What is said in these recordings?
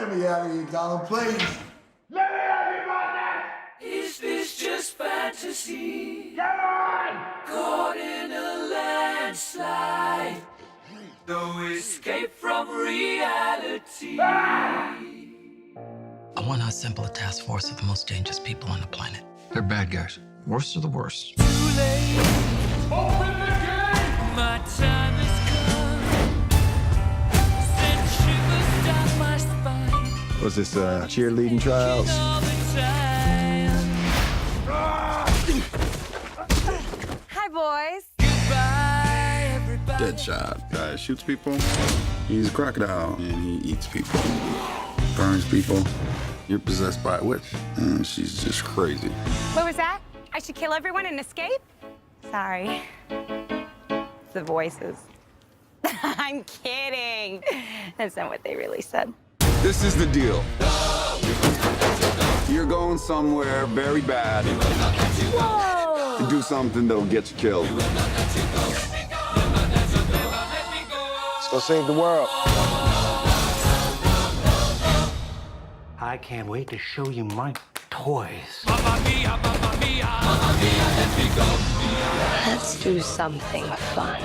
Get me out of here, Donald, please. Let me have you about that! Is this just fantasy? Come on! Caught in a landslide. No escape from reality. Ah! I want to assemble a task force of the most dangerous people on the planet. They're bad guys. Worst of the worst. Too late. Open the gate! My time has come. Send shivers down my spine. Was this cheerleading trials? All the time. Hi, boys. Goodbye, everybody. Deadshot. Guy shoots people. He's a crocodile and he eats people. Burns people. You're possessed by a witch, and she's just crazy. What was that? I should kill everyone and escape? Sorry. The voices. I'm kidding. That's not what they really said. This is the deal. You're going somewhere very bad Whoa! to do something that'll get you killed. Let's go save the world. I can't wait to show you my toys. Mamma mia, mamma mia. Mamma mia, let me go. Let's do something fun.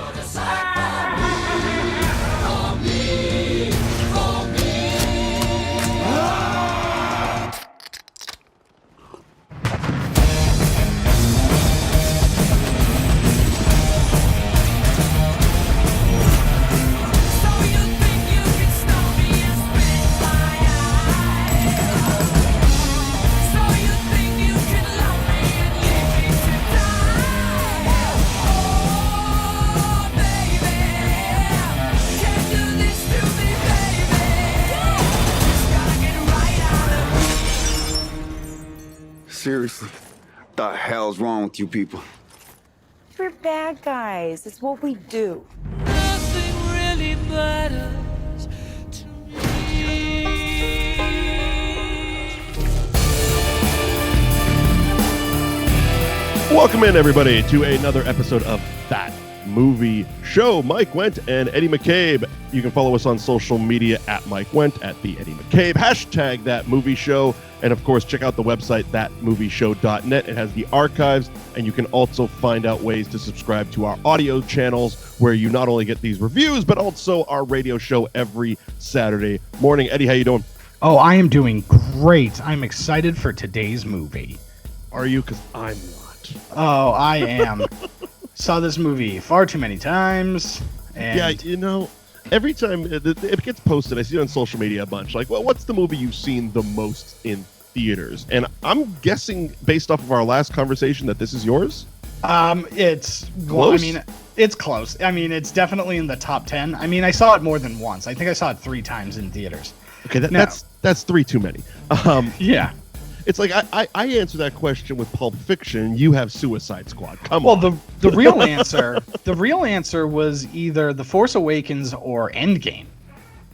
Seriously, what the hell's wrong with you people? We're bad guys. It's what we do. Nothing really matters to me. Welcome in, everybody, to another episode of That Movie Show. Mike Wendt and Eddie McCabe. You can follow us on social media at Mike Wendt, at the Eddie McCabe, hashtag That Movie Show, and of course, check out the website thatmovieshow.net. It has the archives, and you can also find out ways to subscribe to our audio channels, where you not only get these reviews, but also our radio show every Saturday morning. Eddie, how you doing? Oh, I am doing great. I'm excited for today's movie. Are you? Because I'm not. Oh, I am. Saw this movie far too many times. And Yeah, you know, every time it gets posted, I see it on social media a bunch. Like, well, what's the movie you've seen the most in theaters? And I'm guessing, based off of our last conversation, that this is yours? It's Close? I mean, it's close. I mean, it's definitely in the top 10. I mean, I saw it more than once. I think I saw it 3 times in theaters. Okay, No. that's 3 too many. Yeah. It's like I answer that question with Pulp Fiction. You have Suicide Squad. Come Well, on. the real answer was either The Force Awakens or Endgame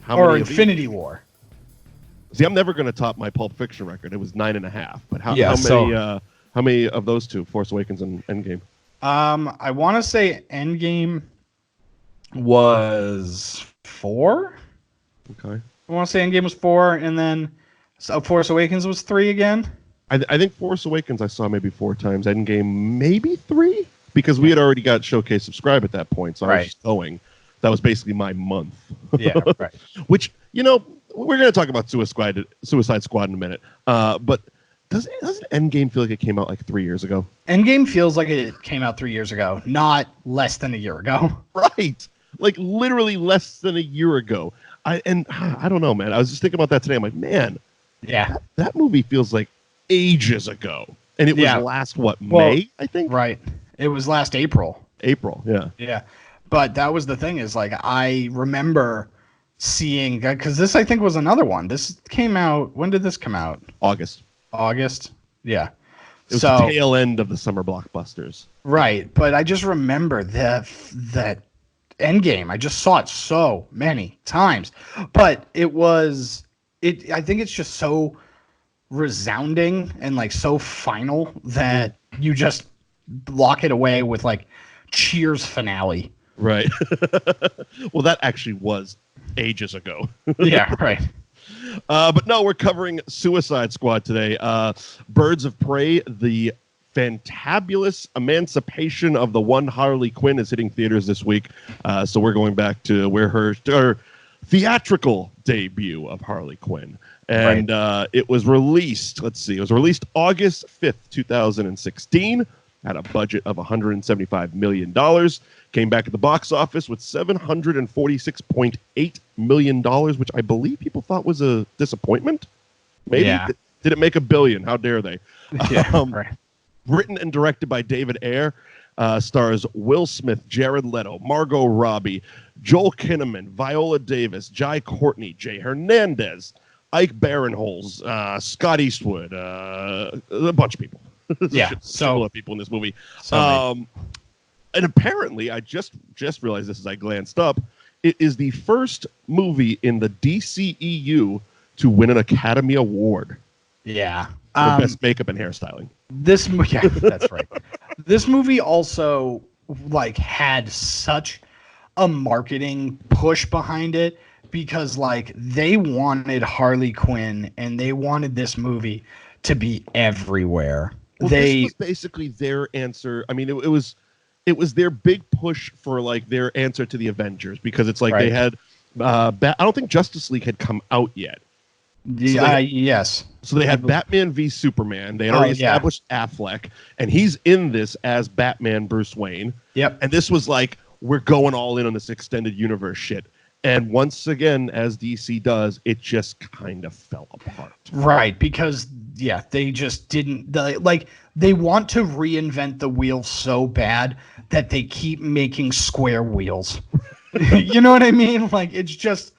How or many of these? Infinity War. See, I'm never going to top my Pulp Fiction record. It was 9.5. But how many of those two, Force Awakens and Endgame? I want to say Endgame was 4. Okay. I want to say Endgame was 4, and then Force Awakens was 3 again. I think Force Awakens I saw maybe 4 times. Endgame maybe 3, because we had already got Showcase Subscribe at that point, so I was just going. That was basically my month. Yeah, right. Which, you know, we're going to talk about Suicide Squad in a minute. But doesn't Endgame feel like it came out like 3 years ago? Endgame feels like it came out 3 years ago, not less than a year ago. Right. Like literally less than a year ago. I don't know, man. I was just thinking about that today. I'm like, man, Yeah. that movie feels like ages ago. And it was last, May, I think? Right. It was last April. April, yeah. Yeah. But that was the thing is, like, I remember seeing, because this, I think, was another one. This came out, when did this come out? August. Yeah. It was the tail end of the summer blockbusters. Right. But I just remember that Endgame. I just saw it so many times. But I think it's just so resounding and like so final that you just lock it away with like Cheers finale. Right. Well, that actually was ages ago. Yeah, right. But no, we're covering Suicide Squad today. Birds of Prey, the Fantabulous Emancipation of the one Harley Quinn is hitting theaters this week. So we're going back to where her theatrical debut of Harley Quinn. And it was released, it was released August 5th, 2016. Had a budget of $175 million. Came back at the box office with $746.8 million, which I believe people thought was a disappointment. Maybe. Yeah. Did it make $1 billion? How dare they? Yeah, right. Written and directed by David Ayer. Stars Will Smith, Jared Leto, Margot Robbie, Joel Kinnaman, Viola Davis, Jai Courtney, Jay Hernandez, Ike Barinholtz, Scott Eastwood, a bunch of people. Yeah, so a lot of people in this movie. And apparently, I just realized this as I glanced up, it is the first movie in the DCEU to win an Academy Award Yeah. for best makeup and hairstyling. Yeah, that's right. This movie also like had such a marketing push behind it because like they wanted Harley Quinn and they wanted this movie to be everywhere. Well, this was basically their answer. I mean, it was their big push for like their answer to the Avengers because it's like they had. I don't think Justice League had come out yet. Yes. So they had Batman v Superman. They had already established Affleck, and he's in this as Batman Bruce Wayne. Yep. And this was like, we're going all in on this extended universe shit. And once again, as DC does, it just kind of fell apart. Right, because they just didn't they want to reinvent the wheel so bad that they keep making square wheels. You know what I mean? Like it's just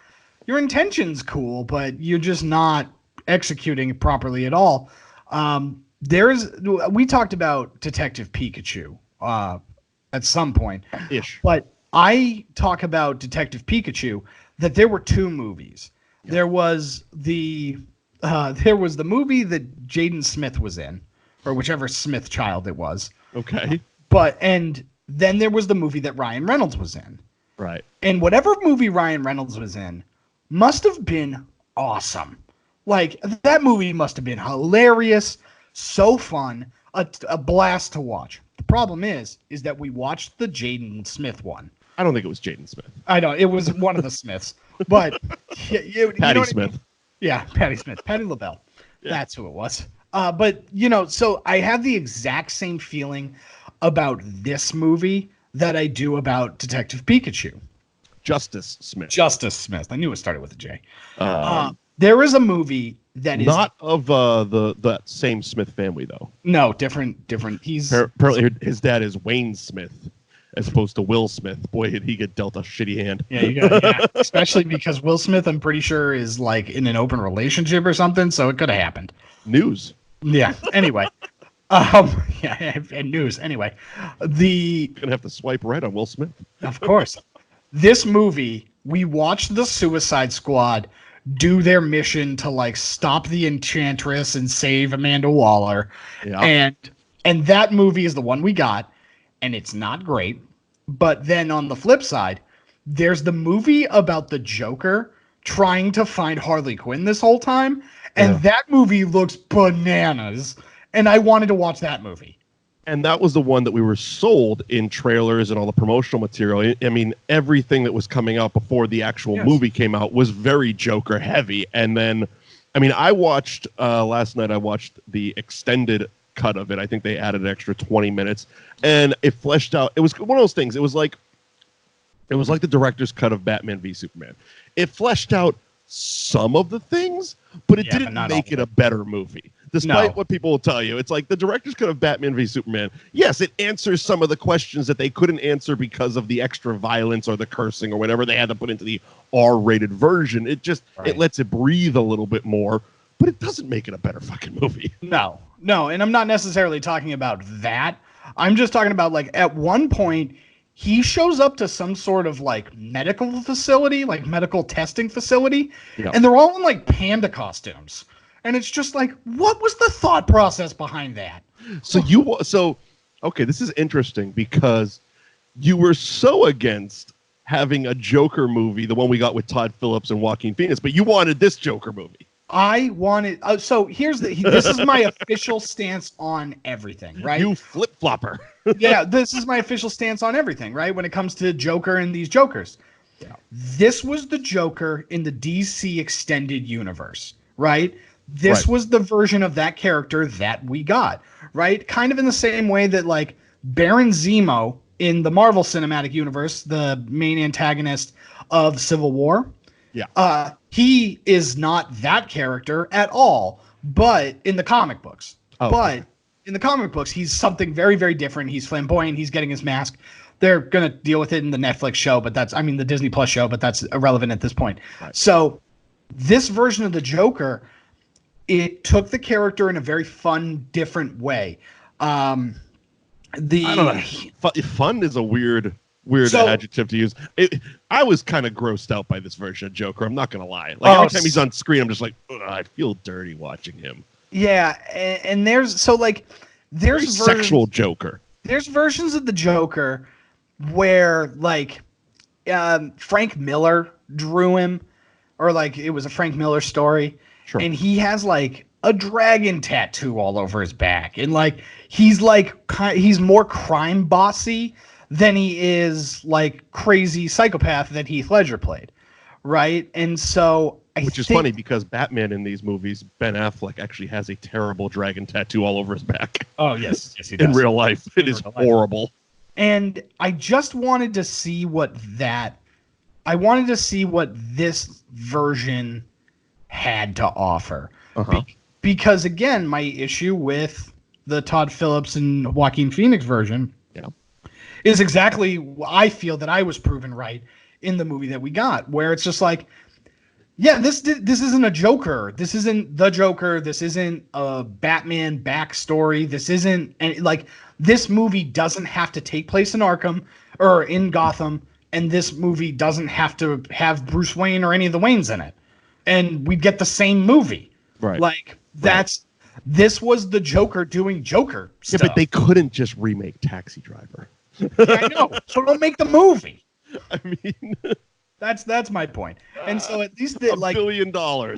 your intention's cool, but you're just not executing it properly at all. We talked about Detective Pikachu at some point, but I talk about Detective Pikachu that there were two movies. Yeah. There was the movie that Jaden Smith was in, or whichever Smith child it was. Okay. And then there was the movie that Ryan Reynolds was in. Right. And whatever movie Ryan Reynolds was in must have been awesome. Like that movie must have been hilarious, so fun, a blast to watch. The problem is that we watched the Jaden Smith one. I don't think it was Jaden Smith. I know it was one of the Smiths, but Patty Smith. I mean? Yeah, Patty Smith, Patty LaBelle. Yeah. That's who it was. But so I have the exact same feeling about this movie that I do about Detective Pikachu. Justice Smith. I knew it started with a J. There is a movie that is not of the same Smith family though. No, different. He's apparently his dad is Wayne Smith, as opposed to Will Smith. Boy, did he get dealt a shitty hand. Yeah, especially because Will Smith, I'm pretty sure, is like in an open relationship or something, so it could have happened. News. Yeah. Anyway. And news. Anyway, gonna have to swipe right on Will Smith. Of course. This movie, we watched the Suicide Squad do their mission to like stop the Enchantress and save Amanda Waller. Yeah. And that movie is the one we got, and it's not great. But then on the flip side, there's the movie about the Joker trying to find Harley Quinn this whole time, and that movie looks bananas. And I wanted to watch that movie. And that was the one that we were sold in trailers and all the promotional material. I mean, everything that was coming out before the actual movie came out was very Joker heavy. And then, I mean, I watched last night, I watched the extended cut of it. I think they added an extra 20 minutes and it fleshed out. It was one of those things. It was like the director's cut of Batman v Superman. It fleshed out some of the things, but it didn't make it a better movie. Despite what people will tell you, it's like the director's cut of Batman v Superman. Yes, it answers some of the questions that they couldn't answer because of the extra violence or the cursing or whatever they had to put into the R-rated version. It just it lets it breathe a little bit more, but it doesn't make it a better fucking movie. No, and I'm not necessarily talking about that. I'm just talking about like at one point he shows up to some sort of like medical facility, like medical testing facility, and they're all in like panda costumes. And it's just like, what was the thought process behind that? Okay, this is interesting because you were so against having a Joker movie, the one we got with Todd Phillips and Joaquin Phoenix, but you wanted this Joker movie. I wanted. So this is my official stance on everything, right? You flip flopper. Yeah, this is my official stance on everything, right? When it comes to Joker and these Jokers. Yeah. This was the Joker in the DC extended universe, right? This was the version of that character that we got, right? Kind of in the same way that like Baron Zemo in the Marvel Cinematic Universe, the main antagonist of Civil War. Yeah. He is not that character at all, but in the comic books. In the comic books, he's something very, very different. He's flamboyant. He's getting his mask. They're going to deal with it in the Netflix show, but the Disney Plus show, but that's irrelevant at this point. Right. So this version of the Joker, it took the character in a very fun, different way. I don't know. Fun is a weird adjective to use. I was kind of grossed out by this version of Joker. I'm not going to lie. Like every time he's on screen, I'm just like, I feel dirty watching him. Yeah. And there's sexual Joker. There's versions of the Joker where like Frank Miller drew him, or like it was a Frank Miller story. Sure. And he has like a dragon tattoo all over his back. And like, he's more crime bossy than he is like crazy psychopath that Heath Ledger played. Right. And so which is funny because Batman in these movies, Ben Affleck actually has a terrible dragon tattoo all over his back. Oh, yes. Yes, he does. In real life. It is horrible. And I just wanted to see what this version had to offer. Uh-huh. Because, again, my issue with the Todd Phillips and Joaquin Phoenix version is exactly I feel that I was proven right in the movie that we got, where it's just like, yeah, this isn't a Joker. This isn't the Joker. This isn't a Batman backstory. This isn't like this movie doesn't have to take place in Arkham or in Gotham, and this movie doesn't have to have Bruce Wayne or any of the Waynes in it, and we get the same movie. Right. Like this was the Joker doing Joker stuff. Yeah, but they couldn't just remake Taxi Driver. Yeah, I know. So don't make the movie. I mean. That's my point. And so at least $1 billion.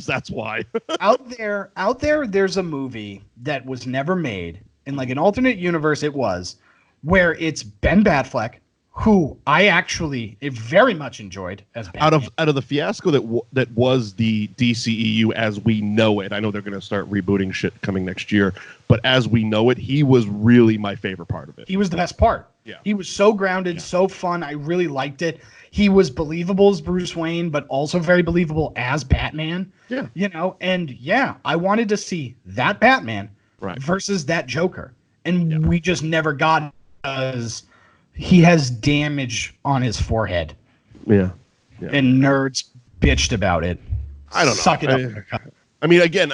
That's why. out there, there's a movie that was never made in like an alternate universe. It was where it's Ben Batfleck, who I actually very much enjoyed as Batman. Out of the fiasco that was the DCEU as we know it. I know they're going to start rebooting shit coming next year, but as we know it, he was really my favorite part of it. He was the best part. Yeah. He was so grounded, so fun. I really liked it. He was believable as Bruce Wayne, but also very believable as Batman. Yeah. You know, and I wanted to see that Batman versus that Joker. And we just never got it because he has damage on his forehead. Yeah. And nerds bitched about it. I don't know. Suck it up. I mean, again,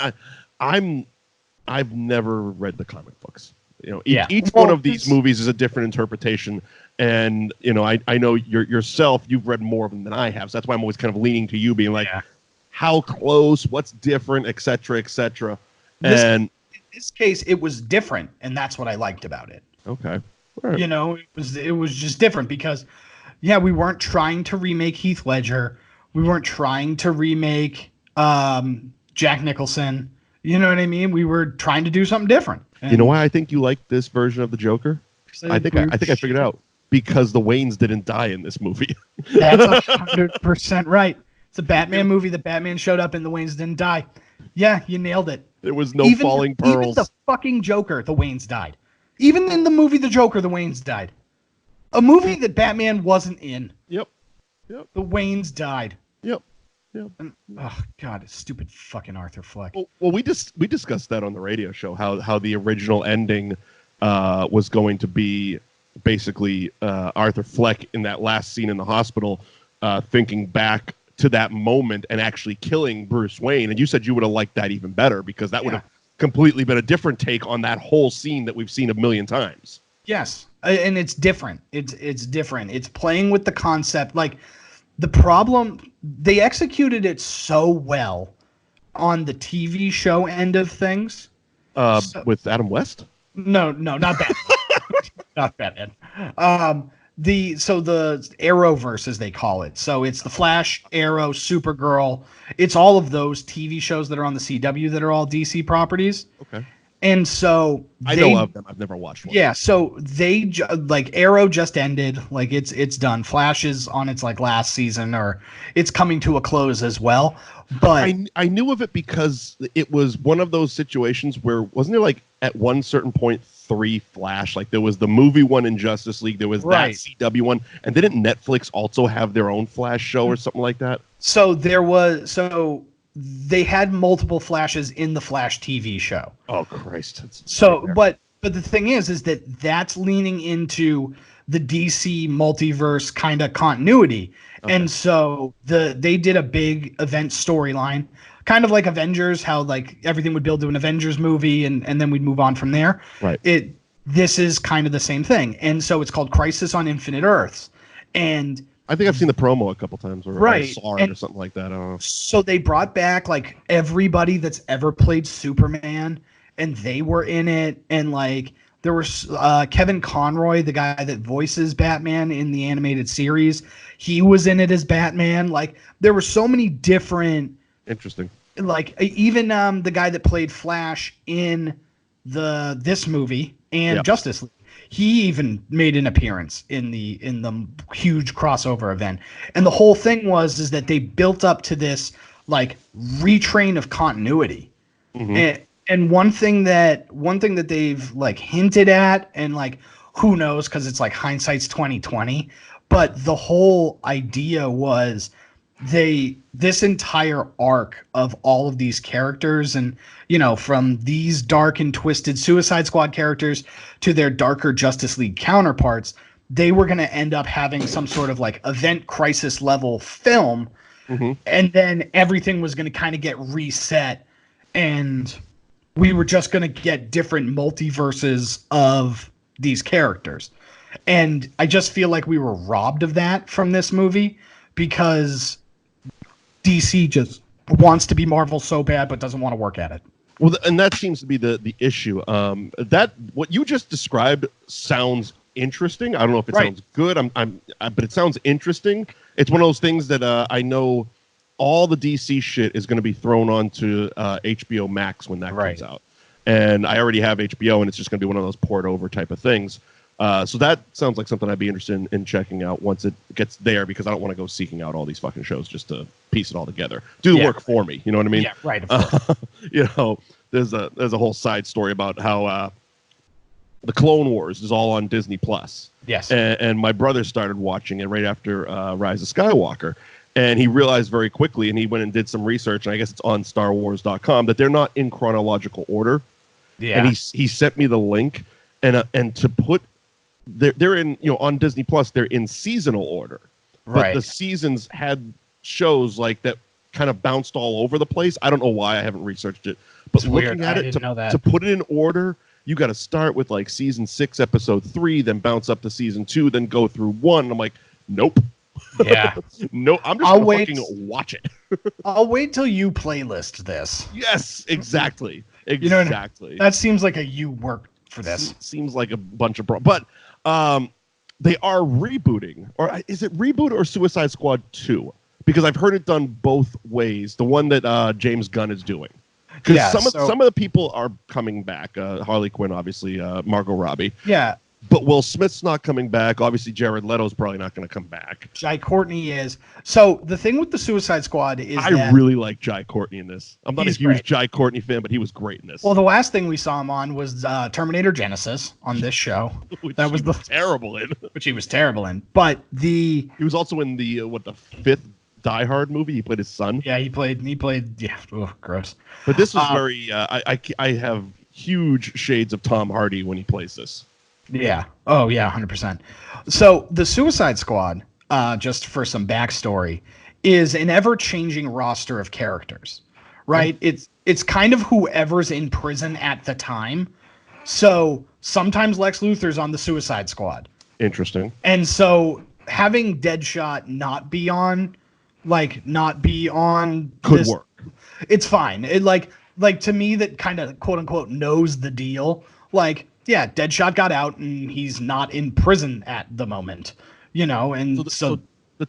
I've never read the comic books. You know, each one of these movies is a different interpretation. And, you know, I know yourself, you've read more of them than I have. So that's why I'm always kind of leaning to you being like, how close, what's different, et cetera, et cetera. And in this case, it was different. And that's what I liked about it. Okay. Right. You know, it was just different because, we weren't trying to remake Heath Ledger. We weren't trying to remake Jack Nicholson. You know what I mean? We were trying to do something different. And you know why I think you like this version of the Joker? I think I figured it out. Because the Waynes didn't die in this movie. That's 100% right. It's a Batman movie. The Batman showed up and the Waynes didn't die. Yeah, you nailed it. There was no falling pearls. Even the fucking Joker, the Waynes died. Even in the movie The Joker, the Waynes died. A movie that Batman wasn't in. Yep. The Waynes died. Yep. And, oh God, stupid fucking Arthur Fleck. Well, we discussed that on the radio show. How the original ending was going to be basically Arthur Fleck in that last scene in the hospital, thinking back to that moment and actually killing Bruce Wayne. And you said you would have liked that even better because that would have completely been a different take on that whole scene that we've seen a million times. Yes, and it's different. It's different. It's playing with the concept. Like the problem, they executed it so well on the TV show end of things. With Adam West? No, not that. Not Batman. the Arrowverse, as they call it. So it's the Flash, Arrow, Supergirl. It's all of those TV shows that are on the CW that are all DC properties. Okay. And so I know of them. I've never watched one. Yeah, so they like Arrow just ended, like it's done. Flash is on its like last season, or it's coming to a close as well. But I knew of it because it was one of those situations where wasn't there like at one certain point 3 Flash? Like there was the movie one in Justice League, there was that CW one, and didn't Netflix also have their own Flash show or something like that? So they had multiple Flashes in the Flash TV show. Oh Christ! But the thing is that that's leaning into the DC multiverse kind of continuity, and so they did a big event storyline, kind of like Avengers, how like everything would build to an Avengers movie, and then we'd move on from there. Right. This is kind of the same thing, and so it's called Crisis on Infinite Earths, and I think I've seen the promo a couple times, or I saw it or something like that. I don't know. So they brought back like everybody that's ever played Superman, and they were in it. And like there was Kevin Conroy, the guy that voices Batman in the animated series. He was in it as Batman. Like there were so many different. Interesting. Like even the guy that played Flash in this movie and Justice League. He even made an appearance in the huge crossover event. And the whole thing is that they built up to this like retrain of continuity. Mm-hmm. And one thing that they've like hinted at, and like who knows, because it's like hindsight's 2020, but the whole idea was this entire arc of all of these characters, and from these dark and twisted Suicide Squad characters to their darker Justice League counterparts, they were going to end up having some sort of like event crisis level film. Mm-hmm. And then everything was going to kind of get reset, and we were just going to get different multiverses of these characters. And I just feel like we were robbed of that from this movie, because DC just wants to be Marvel so bad but doesn't want to work at it. Well, and that seems to be the issue. That what you just described sounds interesting. I don't know if it sounds good. But it sounds interesting. It's one of those things that I know all the DC shit is going to be thrown onto HBO Max when that comes out, and I already have HBO, and it's just going to be one of those port over type of things. So that sounds like something I'd be interested in checking out once it gets there, because I don't want to go seeking out all these fucking shows just to piece it all together. Do the work for me. You know what I mean? Yeah, right. Of course. There's a whole side story about how the Clone Wars is all on Disney Plus. Yes. And my brother started watching it right after Rise of Skywalker. And he realized very quickly, and he went and did some research, and I guess it's on StarWars.com, that they're not in chronological order. Yeah. And he sent me the link, and to put they're in, on Disney Plus, they're in seasonal order. But the seasons had shows like that kind of bounced all over the place. I don't know why. I haven't researched it. But it's looking weird. at it, to put it in order, you got to start with like season 6, episode 3, then bounce up to season 2, then go through 1. And I'm like, nope. Yeah. No, I'm just going to fucking watch it. I'll wait till you playlist this. Yes, exactly. Exactly. That seems like you work for this. Seems like a bunch of but they are rebooting, or is it reboot or Suicide Squad 2? Because I've heard it done both ways. The one that James Gunn is doing, because some of the people are coming back. Harley Quinn, obviously, Margot Robbie. Yeah. But Will Smith's not coming back. Obviously, Jared Leto's probably not going to come back. Jai Courtney is. So the thing with the Suicide Squad is I really like Jai Courtney in this. I'm not a huge Jai Courtney fan, but he was great in this. Well, the last thing we saw him on was Terminator Genesis on this show. That was terrible in. Which he was terrible in. But he was also in the 5th Die Hard movie. He played his son. Yeah, he played. Yeah, gross. But this was very. I have huge shades of Tom Hardy when he plays this. Yeah. Oh, yeah, 100%. So the Suicide Squad, just for some backstory, is an ever-changing roster of characters, right? Mm-hmm. It's kind of whoever's in prison at the time. So sometimes Lex Luthor's on the Suicide Squad. Interesting. And so having Deadshot not be on could work. It's fine. It like to me, that kind of quote unquote knows the deal. Like, Deadshot got out and he's not in prison at the moment, and so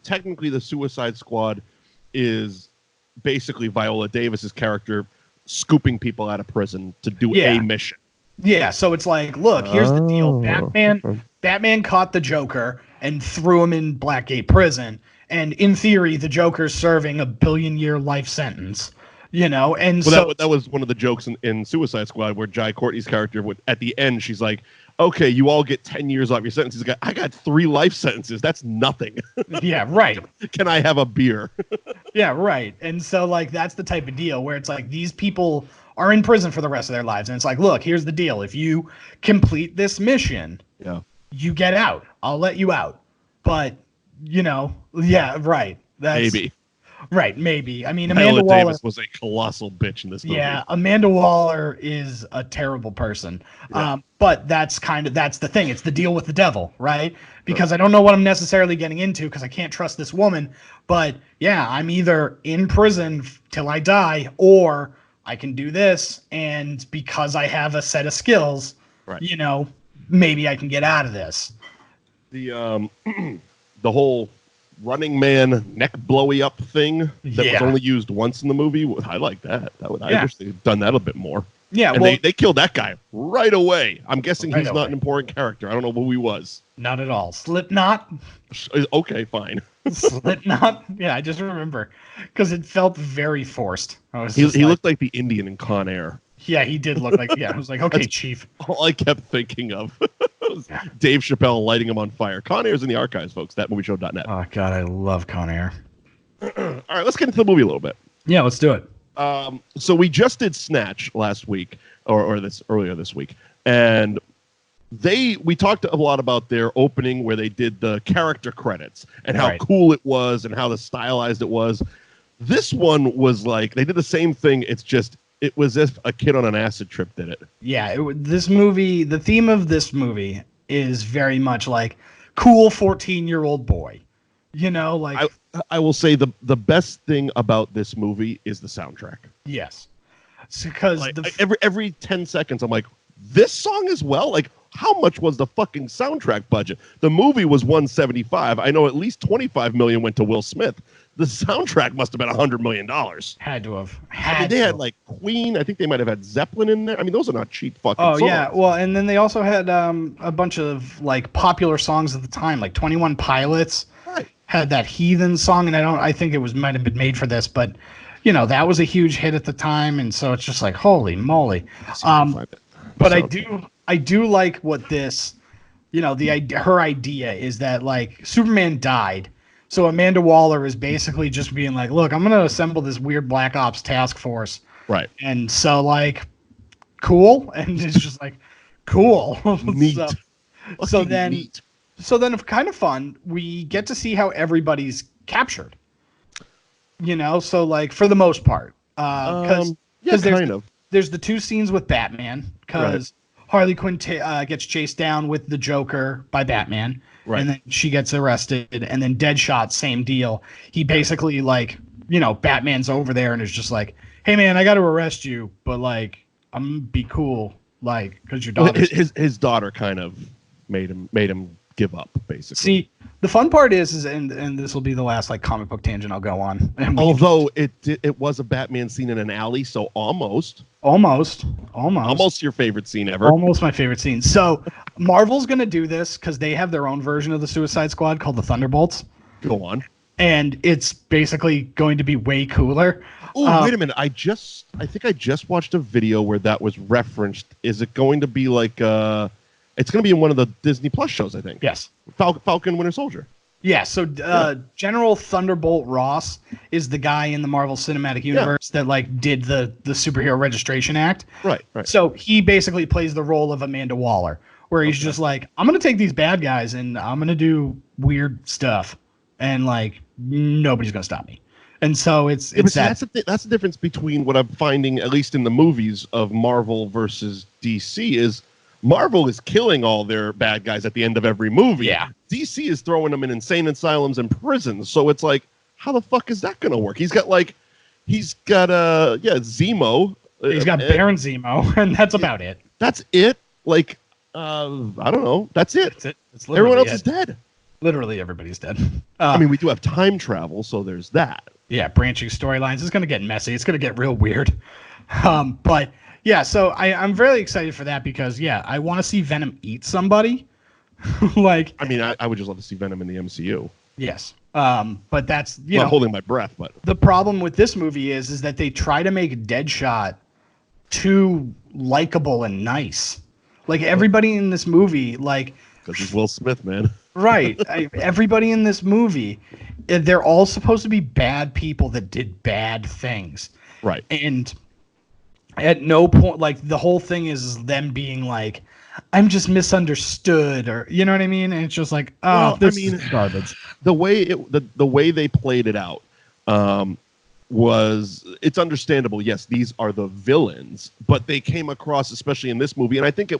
technically the Suicide Squad is basically Viola Davis's character scooping people out of prison to do a mission. Yeah, so it's like, look, here's the deal. Batman caught the Joker and threw him in Blackgate prison, and in theory, the Joker's serving a 1 billion-year life sentence. And that was one of the jokes in Suicide Squad, where Jai Courtney's character at the end, she's like, okay, you all get 10 years off your sentence. He's like, I got 3 life sentences. That's nothing. Yeah, right. Can I have a beer? Yeah, right. And so, like, that's the type of deal where it's like these people are in prison for the rest of their lives. And it's like, look, here's the deal. If you complete this mission, you get out. I'll let you out. But, right. Maybe. Right, maybe. I mean, Viola Amanda Waller Davis was a colossal bitch in this movie. Yeah, Amanda Waller is a terrible person. Yeah. But that's the thing. It's the deal with the devil, right? Because I don't know what I'm necessarily getting into because I can't trust this woman. But yeah, I'm either in prison till I die, or I can do this, and because I have a set of skills, maybe I can get out of this. The the whole Running Man neck blowy up thing that was only used once in the movie. I like that. I wish they'd done that a bit more. Yeah, and they killed that guy right away. I'm guessing he's not an important character. I don't know who he was. Not at all. Slipknot. Okay, fine. Slipknot. Yeah, I just remember because it felt very forced. He looked like the Indian in Con Air. Yeah, he did look like. Yeah, I was like, okay, Chief. All I kept thinking of was Dave Chappelle lighting him on fire. Con Air's in the archives, folks. Thatmovieshow.net. Oh God, I love Con Air. All right, let's get into the movie a little bit. Yeah, let's do it. So we just did Snatch last week, or earlier this week, and we talked a lot about their opening where they did the character credits and how cool it was and how the stylized it was. This one was like they did the same thing. It was as if a kid on an acid trip did it. Yeah, this movie, the theme of this movie is very much like cool 14-year-old boy. I will say the best thing about this movie is the soundtrack. Yes. Because every 10 seconds, I'm like, this song as well? Like, how much was the fucking soundtrack budget? The movie was $175. I know at least $25 million went to Will Smith. The soundtrack must have been $100 million. Had to have. They had like Queen. I think they might have had Zeppelin in there. I mean, those are not cheap fucking songs. Yeah. Well, and then they also had a bunch of like popular songs at the time, like 21 Pilots had that Heathen song, and I think it might have been made for this, but that was a huge hit at the time, and so it's just like holy moly. But I do like what this, her idea is that like Superman died. So Amanda Waller is basically just being like, look, I'm going to assemble this weird Black Ops task force. Right. And so like, cool. And it's just like, cool. Neat. So then kind of fun, we get to see how everybody's captured. So like for the most part. Because there's the 2 scenes with Batman because Harley Quinn gets chased down with the Joker by Batman. Right. And then she gets arrested, and then Deadshot, same deal. He basically Batman's over there and is just like, hey man, I got to arrest you, but like I'm gonna be cool, like because your daughter. His daughter kind of made him give up, basically. See, the fun part is and this will be the last like comic book tangent I'll go on. Although it was a Batman scene in an alley, so almost your favorite scene ever. Almost my favorite scene. So Marvel's gonna do this because they have their own version of the Suicide Squad called the Thunderbolts. Go on. And it's basically going to be way cooler. Oh, wait a minute! I think I just watched a video where that was referenced. Is it going to be like it's going to be in one of the Disney Plus shows, I think. Yes. Falcon Winter Soldier. Yeah, so General Thunderbolt Ross is the guy in the Marvel Cinematic Universe that like did the Superhero Registration Act. Right. So he basically plays the role of Amanda Waller, where he's just like, I'm going to take these bad guys and I'm going to do weird stuff, and like nobody's going to stop me. And so it's that's the difference between what I'm finding, at least in the movies, of Marvel versus DC is Marvel is killing all their bad guys at the end of every movie. Yeah. DC is throwing them in insane asylums and prisons. So it's like, how the fuck is that going to work? He's got Zemo. He's got Baron Zemo, and that's about it. That's it. Like, I don't know. That's it. That's it. It's Everyone literally else is dead. Literally everybody's dead. I mean, we do have time travel, so there's that. Yeah, branching storylines. It's going to get messy. It's going to get real weird. But yeah, so I'm very excited for that because, yeah, I want to see Venom eat somebody. Like, I mean, I would just love to see Venom in the MCU. yes. But that's, you Not know, holding my breath, but the problem with this movie is that they try to make Deadshot too likable and nice. Like, everybody in this movie, like, because he's Will Smith, man. right. Everybody in this movie, they're all supposed to be bad people that did bad things. Right. And at no point, like, the whole thing is them being like, I'm just misunderstood, or, you know what I mean? And it's just like, oh, Well, this I mean, is garbage. The way the way they played it out was, it's understandable. Yes, these are the villains, but they came across, especially in this movie, and I think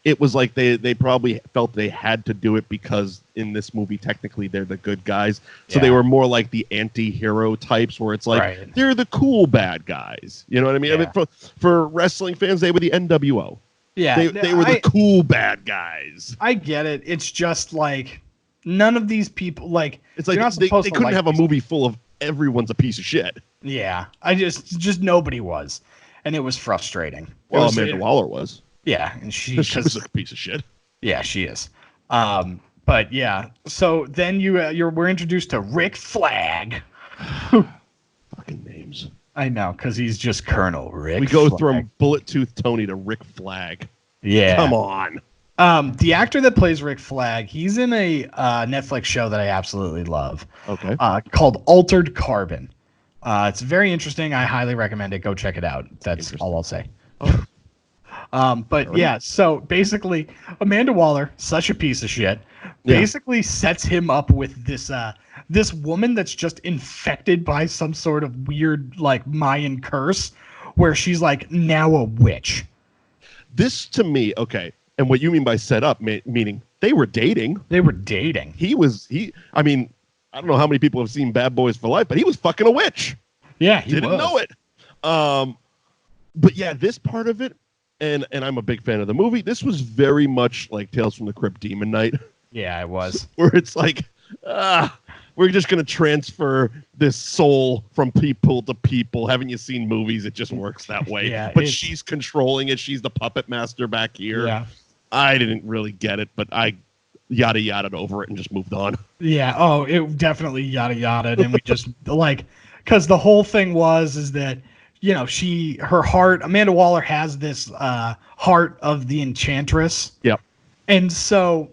it was like they probably felt they had to do it because in this movie technically they're the good guys, so they were more like the anti-hero types where it's like they're the cool bad guys. You know what I mean? I mean, for wrestling fans, they were the NWO. Yeah, they were the cool bad guys. I get it. It's just like none of these people, like, it's like you're not they supposed to couldn't like have a movie full of everyone's a piece of shit. Yeah, I just nobody was, and it was frustrating. Well, Amanda Waller was. Yeah, and she was a piece of shit. Yeah, she is. But yeah, so then we're introduced to Rick Flag. Fucking names. I know, because he's just Colonel Rick. We go Flag. from Bullet Tooth Tony to Rick Flag. Yeah, come on. The actor that plays Rick Flag, he's in a Netflix show that I absolutely love. Okay. Called Altered Carbon. It's very interesting. I highly recommend it. Go check it out. That's all I'll say. Oh. But yeah, so basically, Amanda Waller, such a piece of shit, basically sets him up with this woman that's just infected by some sort of weird, like, Mayan curse, where she's like now a witch. This to me, okay, and what you mean by set up, meaning they were dating. They were dating. I mean, I don't know how many people have seen Bad Boys for Life, but he was fucking a witch. Yeah, he didn't know it. But yeah, this part of it, and I'm a big fan of the movie. This was very much like Tales from the Crypt Demon Knight. Yeah, it was. Where it's like, we're just going to transfer this soul from people to people. Haven't you seen movies? It just works that way. Yeah, but she's controlling it. She's the puppet master back here. Yeah. I didn't really get it, but I yada-yada'd over it and just moved on. Yeah. Oh, it definitely yada-yada'd. And we just, like, because the whole thing is that, you know, her heart, Amanda Waller has this heart of the Enchantress. Yep. And so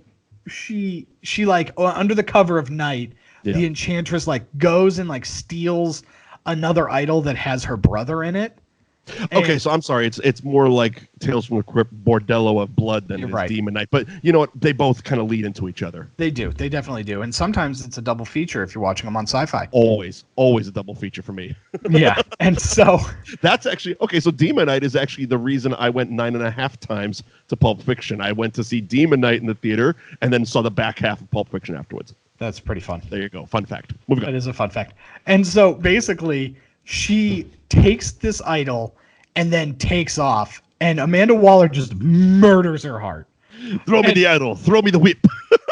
she like, under the cover of night, the Enchantress, like, goes and, like, steals another idol that has her brother in it. Okay, so I'm sorry. It's more like Tales from the Crypt, Bordello of Blood than it is Demon Knight. But you know what? They both kind of lead into each other. They do. They definitely do. And sometimes it's a double feature if you're watching them on Sci-Fi. Always a double feature for me. Yeah, and so that's actually okay. So Demon Knight is actually the reason I went 9.5 times to Pulp Fiction. I went to see Demon Knight in the theater and then saw the back half of Pulp Fiction afterwards. That's pretty fun. There you go. Fun fact. Moving on. That is a fun fact. And so basically, she takes this idol and then takes off, and Amanda Waller just murders her heart. Throw me the idol. Throw me the whip.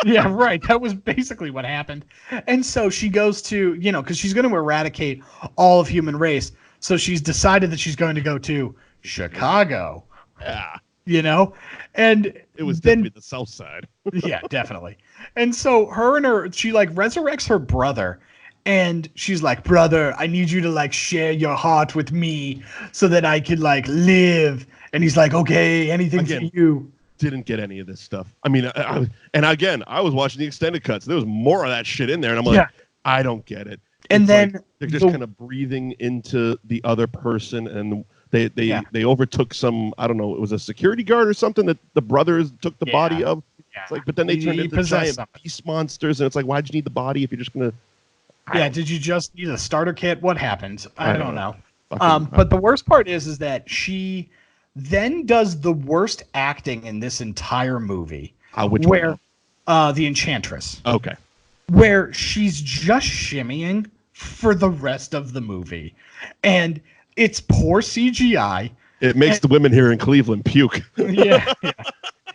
Yeah, right. That was basically what happened. And so she goes to, you know, because she's going to eradicate all of human race. So she's decided that she's going to go to Chicago. Yeah. You know? And it was definitely the South Side. Yeah, definitely. And so she like resurrects her brother. And she's like, brother, I need you to, like, share your heart with me so that I could, like, live. And he's like, okay, anything for you. Didn't get any of this stuff. I mean, I was watching the extended cuts. There was more of that shit in there. And I'm like, I don't get it. And it's then like they're just kind of breathing into the other person. And they overtook some, I don't know, it was a security guard or something that the brothers took the body of. Yeah. It's like, but then they turned into giant beast monsters. And it's like, why'd you need the body if you're just going to. Yeah, did you just need a starter kit? What happened? I don't know. But the worst part is that she then does the worst acting in this entire movie. The Enchantress. Okay. Where she's just shimmying for the rest of the movie. And it's poor CGI. It makes the women here in Cleveland puke. Yeah.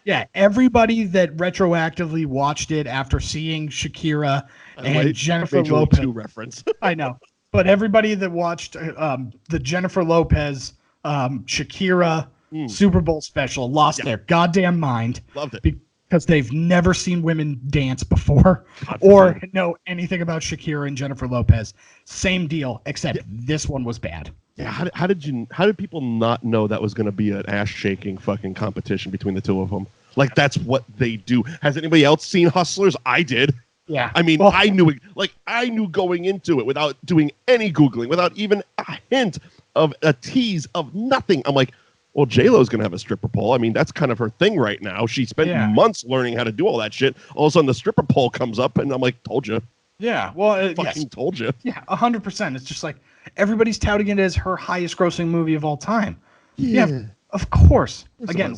Yeah, everybody that retroactively watched it after seeing Shakira and Jennifer Major League Lopez. 2 reference. I know, but everybody that watched the Jennifer Lopez Shakira Super Bowl special lost their goddamn mind. Loved it. Because they've never seen women dance before or know anything about Shakira and Jennifer Lopez. Same deal, except this one was bad. Yeah, how did people not know that was going to be an ass-shaking fucking competition between the two of them? Like, that's what they do. Has anybody else seen Hustlers? I did. Yeah. I mean, I knew it. Like, I knew going into it without doing any Googling, without even a hint of a tease of nothing. I'm like, well, J-Lo's going to have a stripper pole. I mean, that's kind of her thing right now. She spent months learning how to do all that shit. All of a sudden, the stripper pole comes up, and I'm like, told you. Yeah, well, fucking told you. Yeah, 100%. It's just like everybody's touting it as her highest grossing movie of all time. Yeah, of course. Again,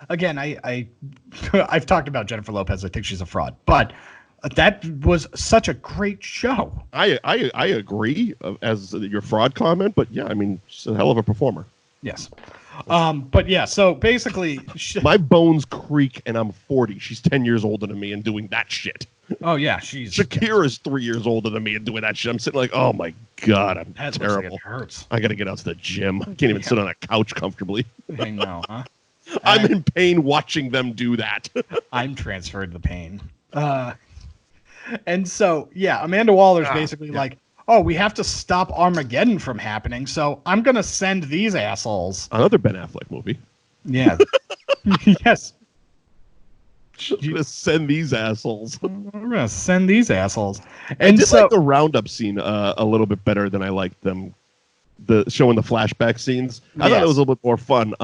I've talked about Jennifer Lopez. I think she's a fraud, but that was such a great show. I agree as your fraud comment, but yeah, I mean, she's a hell of a performer. Yes. But yeah, so basically, my bones creak, and I'm 40. She's 10 years older than me and doing that shit. Oh yeah, Shakira's 3 years older than me and doing that shit. I'm sitting like, oh my god, I'm terrible. Like it hurts. I got to get out to the gym. I can't even sit on a couch comfortably. I know, huh? I'm in pain watching them do that. I'm transferred the pain. And so yeah, Amanda Waller's basically like, oh, we have to stop Armageddon from happening, so I'm gonna send these assholes. Another Ben Affleck movie. Yeah. Yes. I'm gonna send these assholes. We're gonna send these assholes. And I did like the roundup scene a little bit better than I liked them. The showing the flashback scenes. I thought it was a little bit more fun.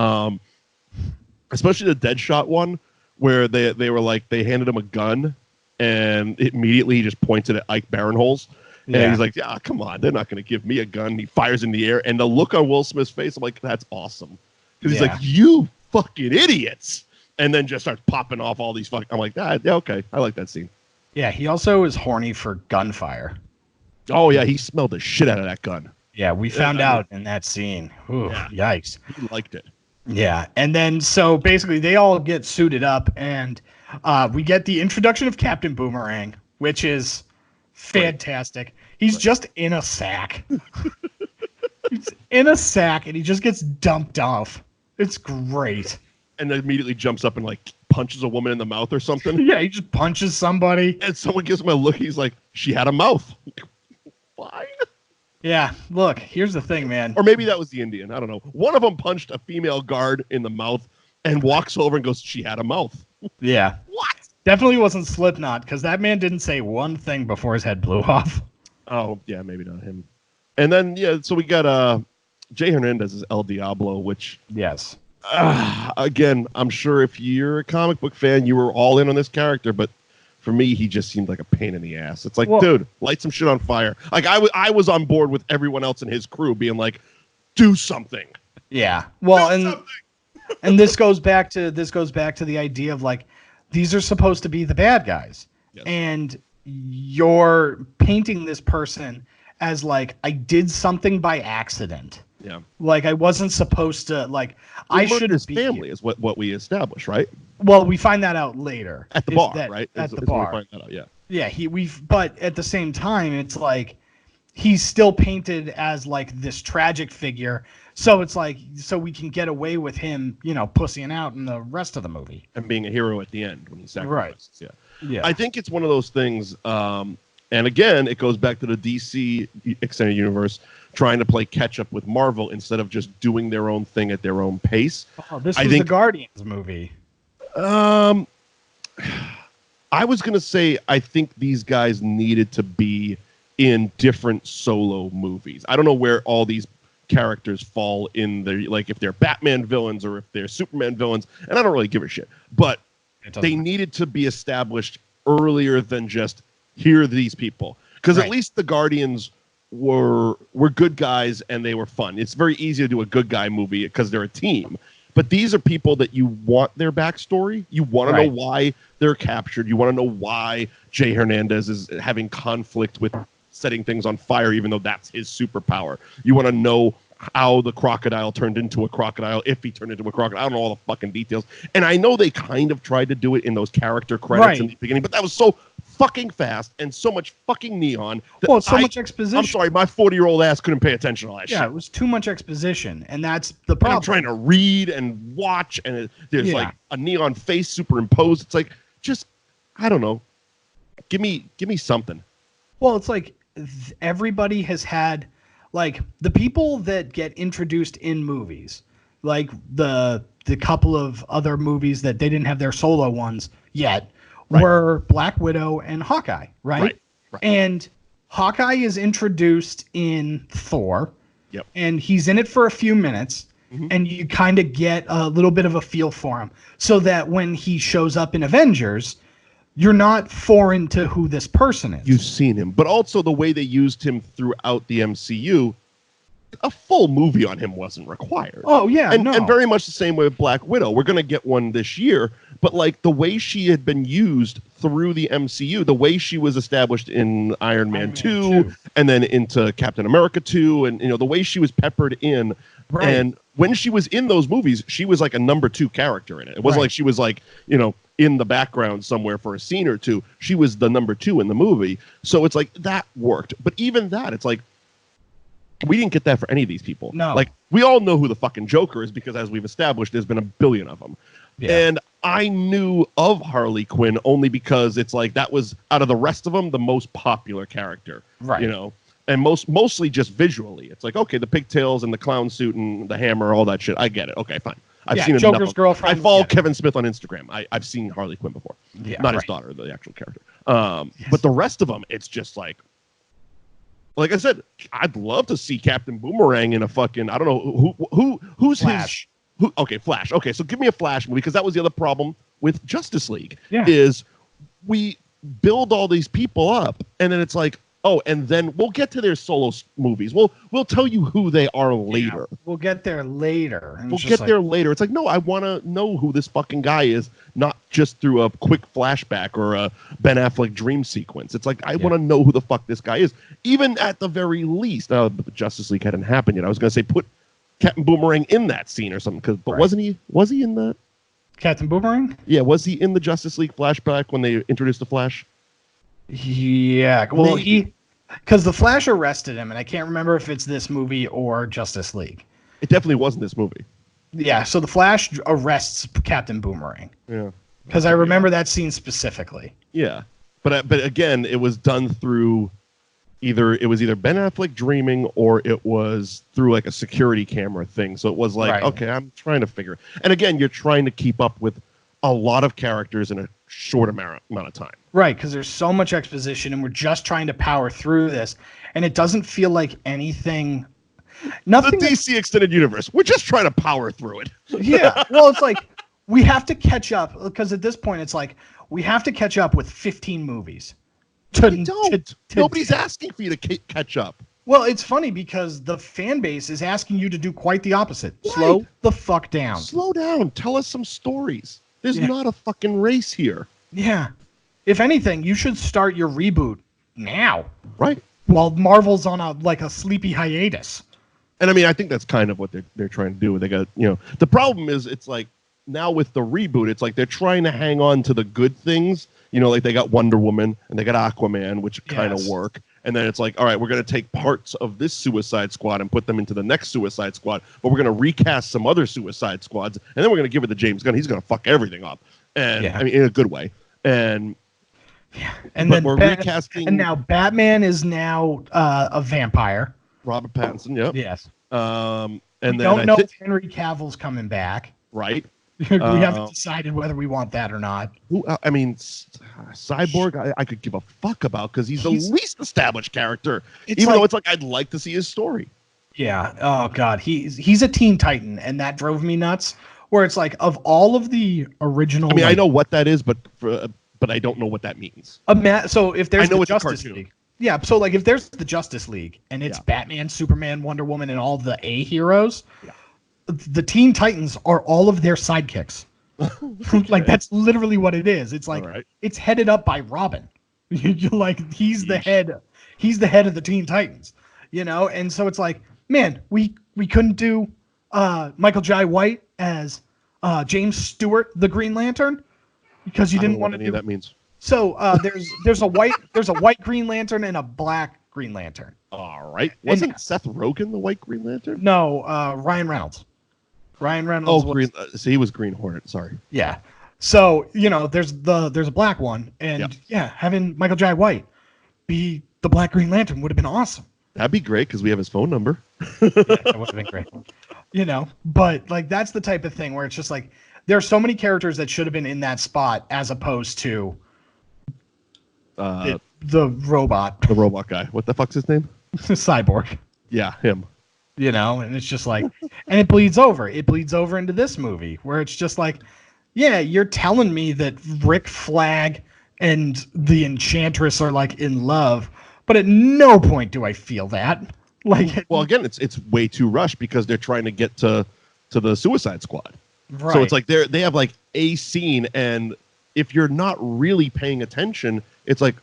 Especially the Deadshot one, where they were like they handed him a gun, and immediately he just pointed at Ike Barinholtz. And he's like, yeah, come on, they're not going to give me a gun. He fires in the air, and the look on Will Smith's face, I'm like, that's awesome. Because he's like, you fucking idiots. And then just starts popping off all these fucking... I'm like, yeah, okay, I like that scene. Yeah, he also is horny for gunfire. Oh, yeah, he smelled the shit out of that gun. Yeah, we found out in that scene. Ooh, yikes. He liked it. Yeah, and then so basically they all get suited up, and we get the introduction of Captain Boomerang, which is fantastic. He's just in a sack. He's in a sack, and he just gets dumped off. It's great. And then immediately jumps up and like punches a woman in the mouth or something. Yeah, he just punches somebody. And someone gives him a look. He's like, she had a mouth. Fine. Yeah, look, here's the thing, man. Or maybe that was the Indian. I don't know. One of them punched a female guard in the mouth and walks over and goes, she had a mouth. Yeah. What? Definitely wasn't Slipknot, because that man didn't say one thing before his head blew off. Oh, yeah, maybe not him. And then, yeah, so we got Jay Hernandez as El Diablo, which... Yes. Again, I'm sure if you're a comic book fan, you were all in on this character, but for me, he just seemed like a pain in the ass. It's like, dude, light some shit on fire. Like, I was on board with everyone else in his crew being like, do something. Yeah. Well, and this goes back to the idea of like, these are supposed to be the bad guys. Yes. And you're painting this person as like, I did something by accident. Yeah. Like I wasn't supposed to like I should his family is what we established, right? Well, we find that out later. At the bar, right? At the bar. We find that out, yeah. Yeah, but at the same time it's like he's still painted as like this tragic figure. So it's like so we can get away with him, pussying out in the rest of the movie. And being a hero at the end when he sacrifices. Right. Yeah. I think it's one of those things and again, it goes back to the DC extended universe trying to play catch up with Marvel instead of just doing their own thing at their own pace. Oh, this was the Guardians movie. I was going to say I think these guys needed to be in different solo movies. I don't know where all these characters fall in the like if they're Batman villains or if they're Superman villains, and I don't really give a shit. But they needed to be established earlier than just here are these people. Because at least the Guardians were good guys and they were fun. It's very easy to do a good guy movie because they're a team. But these are people that you want their backstory. You want to know why they're captured. You want to know why Jay Hernandez is having conflict with setting things on fire, even though that's his superpower. You want to know how the crocodile turned into a crocodile, if he turned into a crocodile. I don't know all the fucking details. And I know they kind of tried to do it in those character credits in the beginning, but that was so fucking fast and so much fucking neon. Well, it's so much exposition. I'm sorry, my 40-year-old ass couldn't pay attention to all that shit. Yeah, it was too much exposition, and that's the problem. I'm trying to read and watch, and there's like a neon face superimposed. It's like, just, I don't know. Give me something. Well, it's like everybody has had, like, the people that get introduced in movies, like the couple of other movies that they didn't have their solo ones yet, were Black Widow and Hawkeye, right? And Hawkeye is introduced in Thor, and he's in it for a few minutes, and you kind of get a little bit of a feel for him, so that when he shows up in Avengers, you're not foreign to who this person is. You've seen him, but also the way they used him throughout the MCU, a full movie on him wasn't required. Oh, yeah, and very much the same way with Black Widow. We're going to get one this year, but like the way she had been used through the MCU, the way she was established in Iron Man 2 and then into Captain America 2, and the way she was peppered in. Right. And when she was in those movies, she was like a number 2 character in it. It wasn't like she was like, in the background somewhere for a scene or two. She was the number 2 in the movie. So it's like that worked. But even that, it's like, we didn't get that for any of these people. No. Like, we all know who the fucking Joker is because, as we've established, there's been a billion of them. Yeah. And I knew of Harley Quinn only because it's like that was, out of the rest of them, the most popular character. Right. And mostly just visually. It's like, okay, the pigtails and the clown suit and the hammer, all that shit. I get it. Okay, fine. I've seen Joker's girlfriend. I follow Kevin Smith on Instagram. I've seen Harley Quinn before. Yeah, not his daughter, the actual character. But the rest of them, it's just like I said, I'd love to see Captain Boomerang in a fucking, I don't know who's Flash. Okay, Flash. Okay, so give me a Flash movie, because that was the other problem with Justice League. Is we build all these people up, and then it's like, oh, and then we'll get to their solo movies. We'll tell you who they are later. We'll get there later. We'll get there later. It's like, no, I want to know who this fucking guy is, not just through a quick flashback or a Ben Affleck dream sequence. It's like, I want to know who the fuck this guy is, even at the very least. Now, the Justice League hadn't happened yet. I was going to say put Captain Boomerang in that scene or something, but was he in that? Captain Boomerang? Yeah, was he in the Justice League flashback when they introduced the Flash? Yeah, well, because the Flash arrested him, and I can't remember if it's this movie or Justice League. It definitely wasn't this movie. Yeah, so the Flash arrests Captain Boomerang. Yeah, because I remember that scene specifically. Yeah, but again, it was done through either Ben Affleck dreaming, or it was through like a security camera thing. So it was like, okay, I'm trying to figure it. And again, you're trying to keep up with a lot of characters in a short amount of time. Right, because there's so much exposition, and we're just trying to power through this, and it doesn't feel like anything. Nothing. The DC Extended Universe. We're just trying to power through it. Yeah, well, it's like we have to catch up, because at this point, it's like we have to catch up with 15 movies. Nobody's asking for you to catch up. Well, it's funny because the fan base is asking you to do quite the opposite. Right. Slow the fuck down. Slow down. Tell us some stories. There's not a fucking race here. Yeah. If anything, you should start your reboot now. Right. While Marvel's on a sleepy hiatus. And I mean, I think that's kind of what they're trying to do. They got, the problem is it's like now with the reboot, it's like they're trying to hang on to the good things. Like they got Wonder Woman and they got Aquaman, which kind of work. And then it's like, all right, we're going to take parts of this Suicide Squad and put them into the next Suicide Squad, but we're going to recast some other Suicide Squads, and then we're going to give it to James Gunn. He's going to fuck everything up. And I mean, in a good way. And then we're recasting. And now Batman is now a vampire. Robert Pattinson, yep. Yes. And we then don't know if Henry Cavill's coming back. Right. We haven't decided whether we want that or not. I mean, Cyborg, I could give a fuck about, because he's the least established character. Even though it's like I'd like to see his story. Yeah. Oh God, he's a Teen Titan, and that drove me nuts. Where it's like, of all of the original. I mean, I know what that is, but I don't know what that means. So if there's the Justice League. Yeah. So like if there's the Justice League and it's Batman, Superman, Wonder Woman, and all the A heroes. Yeah. The Teen Titans are all of their sidekicks. Like that's literally what it is. It's like it's headed up by Robin. You're like he's the head of the Teen Titans, and so it's like man, we couldn't do Michael Jai White as James Stewart, the Green Lantern, because you didn't want to do. That means. So there's a white Green Lantern and a black Green Lantern. All right. Wasn't Seth Rogen the white Green Lantern? No, Ryan Reynolds. Ryan Reynolds. Oh, Green. So he was Green Hornet. Sorry. Yeah. So there's a black one, and having Michael Jai White be the black Green Lantern would have been awesome. That'd be great because we have his phone number. That would have been great. But like that's the type of thing where it's just like there are so many characters that should have been in that spot as opposed to the robot. The robot guy. What the fuck's his name? Cyborg. Yeah, him. And it's just like, and it bleeds over. It bleeds over into this movie where it's just like, yeah, you're telling me that Rick Flag and the Enchantress are like in love, but at no point do I feel that. Like, well, again, it's way too rushed because they're trying to get to the Suicide Squad. Right. So it's like they have like a scene, and if you're not really paying attention, it's like,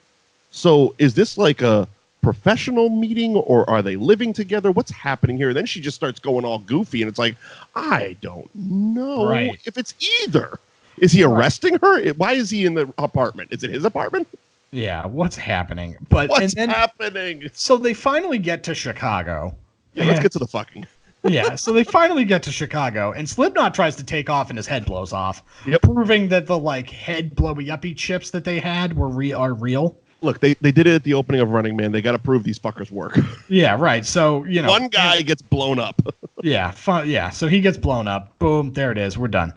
so is this like a professional meeting or are they living together? What's happening here? And then she just starts going all goofy, and it's like, I don't know if it's either. Is he arresting her? Why is he in the apartment? Is it his apartment? Yeah, what's happening? But what's happening? So they finally get to Chicago. Yeah, let's get to the fucking. Yeah, so they finally get to Chicago, and Slipknot tries to take off, and his head blows off, proving that the like head blowy uppy chips that they had are real. Look, they did it at the opening of Running Man. They got to prove these fuckers work. Yeah, right. So one guy gets blown up. Yeah, so he gets blown up. Boom, there it is. We're done.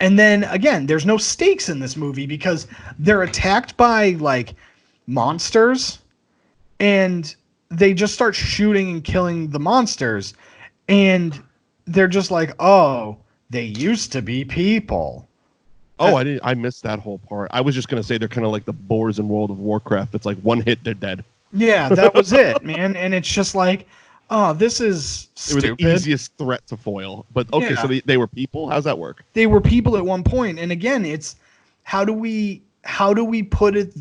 And then again, there's no stakes in this movie because they're attacked by like monsters, and they just start shooting and killing the monsters, and they're just like, oh, they used to be people. Oh, I missed that whole part. I was just gonna say they're kind of like the boars in World of Warcraft. It's like one hit, they're dead. Yeah, that was it, man. And it's just like, oh, this is stupid. They were the easiest threat to foil. But okay, so they were people? How's that work? They were people at one point. And again, it's how do we put it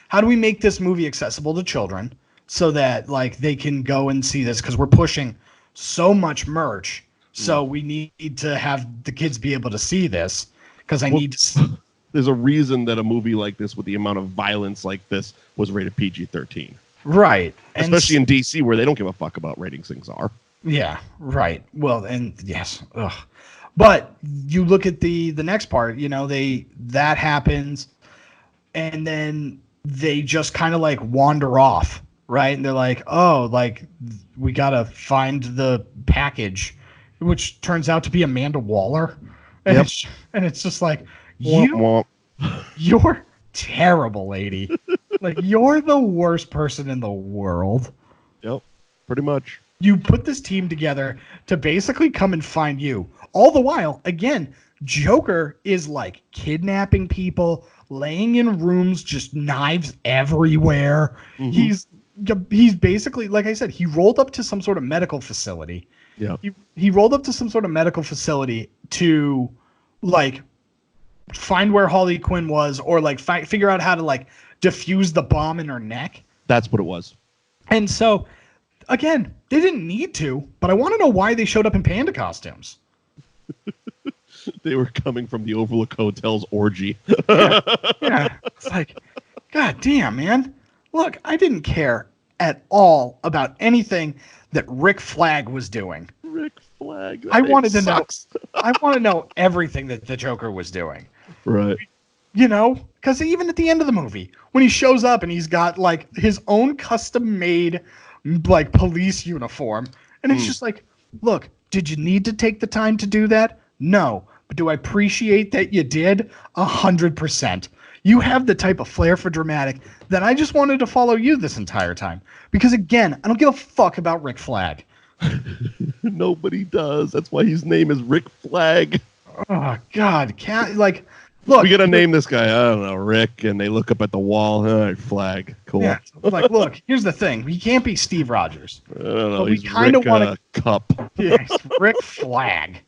how do we make this movie accessible to children so that like they can go and see this, because we're pushing so much merch. So we need to have the kids be able to see this. Because need to. There's a reason that a movie like this, with the amount of violence like this, was rated PG-13. Right. Especially in DC, where they don't give a fuck about ratings things are. Yeah, right. Well, and yes. Ugh. But you look at the next part, that happens, and then they just kind of like wander off, right? And they're like, oh, like we got to find the package, which turns out to be Amanda Waller. And, it's just like, you're terrible, lady. Like, you're the worst person in the world. Yep, pretty much. You put this team together to basically come and find you. All the while, again, Joker is like kidnapping people, laying in rooms, just knives everywhere. Mm-hmm. He's basically, like I said, he rolled up to some sort of medical facility. Yeah. He rolled up to some sort of medical facility to like find where Harley Quinn was, or like figure out how to like defuse the bomb in her neck. That's what it was. And so again, they didn't need to, but I want to know why they showed up in panda costumes. They were coming from the Overlook Hotel's orgy. Yeah. It's like, God damn, man. Look, I didn't care at all about anything that Rick Flag was doing. Rick Flag. I wanted to know. I want to know everything that the Joker was doing. Right. Because even at the end of the movie, when he shows up and he's got like his own custom-made like police uniform, and it's just like, look, did you need to take the time to do that? No. But do I appreciate that you did? 100%. You have the type of flair for dramatic that I just wanted to follow you this entire time. Because again, I don't give a fuck about Rick Flag. Nobody does. That's why his name is Rick Flag. Oh God, look. We gotta name this guy. I don't know, Rick, and they look up at the wall. All right, Flag. Cool. Yeah. Like, look. Here's the thing. He can't be Steve Rogers. I don't know. We kind of want to Cup. Yes, Rick Flag.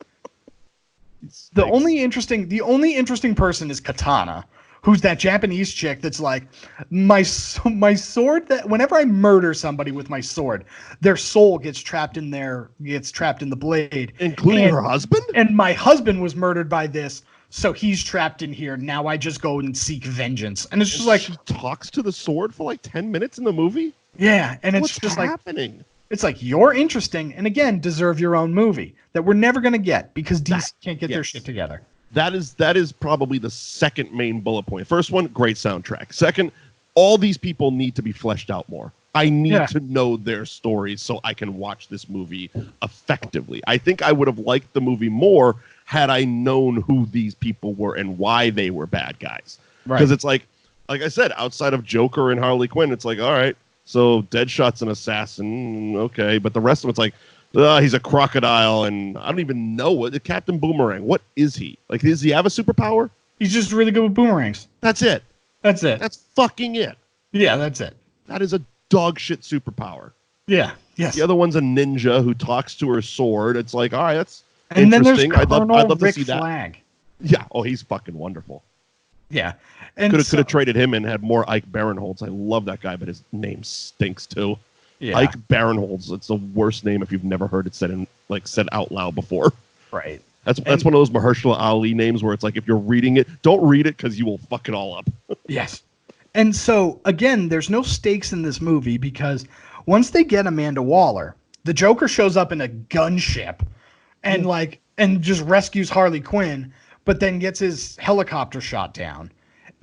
The only interesting person is Katana, who's that Japanese chick that's like, my sword, that whenever I murder somebody with my sword, their soul gets trapped in the blade. Including her husband? And my husband was murdered by this, so he's trapped in here. Now I just go and seek vengeance. And it's just like, she talks to the sword for like 10 minutes in the movie? yeah, and it's What's just happening? like, it's like, you're interesting, and again, deserve your own movie that we're never going to get because DC can't get their shit together. That is probably the second main bullet point. First one, great soundtrack. Second, all these people need to be fleshed out more. I need to know their stories so I can watch this movie effectively. I think I would have liked the movie more had I known who these people were and why they were bad guys. Because it's like I said, outside of Joker and Harley Quinn, it's like, all right, so Deadshot's an assassin, okay, but the rest of it's like, he's a crocodile, and I don't even know what Captain Boomerang. What is he? Like, does he have a superpower? He's just really good with boomerangs. That's it. That's it. That's fucking it. Yeah, that's it. That is a dog shit superpower. Yeah. Yes. The other one's a ninja who talks to her sword. It's like, all right, that's and interesting. Then there's Colonel I'd love Rick to see that. Flag. Yeah. Oh, he's fucking wonderful. Yeah. And Could have traded him and had more Ike Barinholtz. I love that guy, but his name stinks too. Yeah. Ike Barinholtz. It's the worst name if you've never heard it said out loud before. Right. That's one of those Mahershala Ali names where it's like, if you're reading it, don't read it because you will fuck it all up. Yes. And so, again, there's no stakes in this movie because once they get Amanda Waller, the Joker shows up in a gunship and just rescues Harley Quinn, but then gets his helicopter shot down.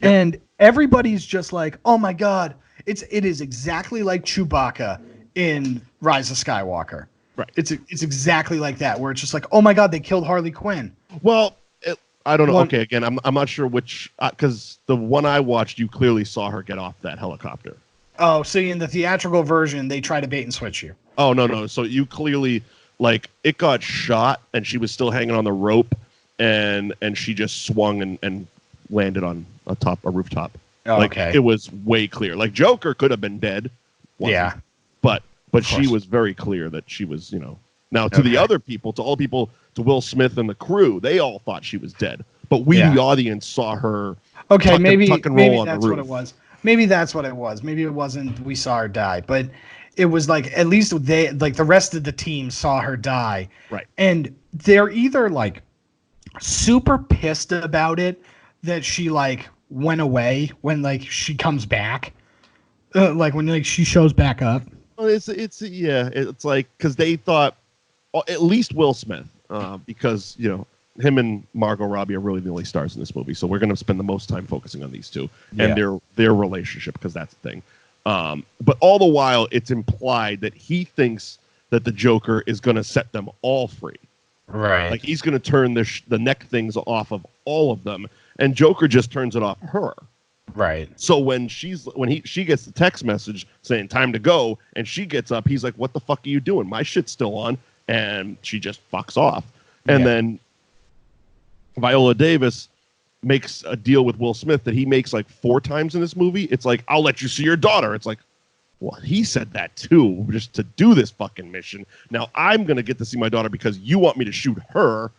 Yep. And everybody's just like, oh my God, it is exactly like Chewbacca in Rise of Skywalker. Right. It's exactly like that, where it's just like, oh my God, they killed Harley Quinn. Well, I don't know. Okay, again, I'm not sure which, because the one I watched, you clearly saw her get off that helicopter. Oh, so in the theatrical version, they try to bait and switch you. Oh, no. So you clearly, like, it got shot, and she was still hanging on the rope, and she just swung and landed on a rooftop. Oh, like, okay. It was way clear. Like, Joker could have been dead. Yeah. But she was very clear that she was, Now, to the other people, to all people, to Will Smith and the crew, they all thought she was dead. But we, the audience, saw her tuck and roll on the roof. What it was. Maybe that's what it was. Maybe it wasn't we saw her die. But it was like, at least the rest of the team saw her die. Right. And they're either, like, super pissed about it that she, like, went away when, like, she comes back. Like, when, like, she shows back up. Well, it's like, because they thought, at least Will Smith, because, him and Margot Robbie are really the only stars in this movie. So we're going to spend the most time focusing on these two and their relationship, because that's the thing. But all the while, it's implied that he thinks that the Joker is going to set them all free. Right. Like, he's going to turn the neck things off of all of them, and Joker just turns it off her. Right. So when she gets the text message saying time to go, and she gets up, he's like, "What the fuck are you doing? My shit's still on." And she just fucks off. And then Viola Davis makes a deal with Will Smith that he makes like 4 times in this movie. It's like, "I'll let you see your daughter." It's like, well, he said that too, just to do this fucking mission. Now I'm going to get to see my daughter because you want me to shoot her.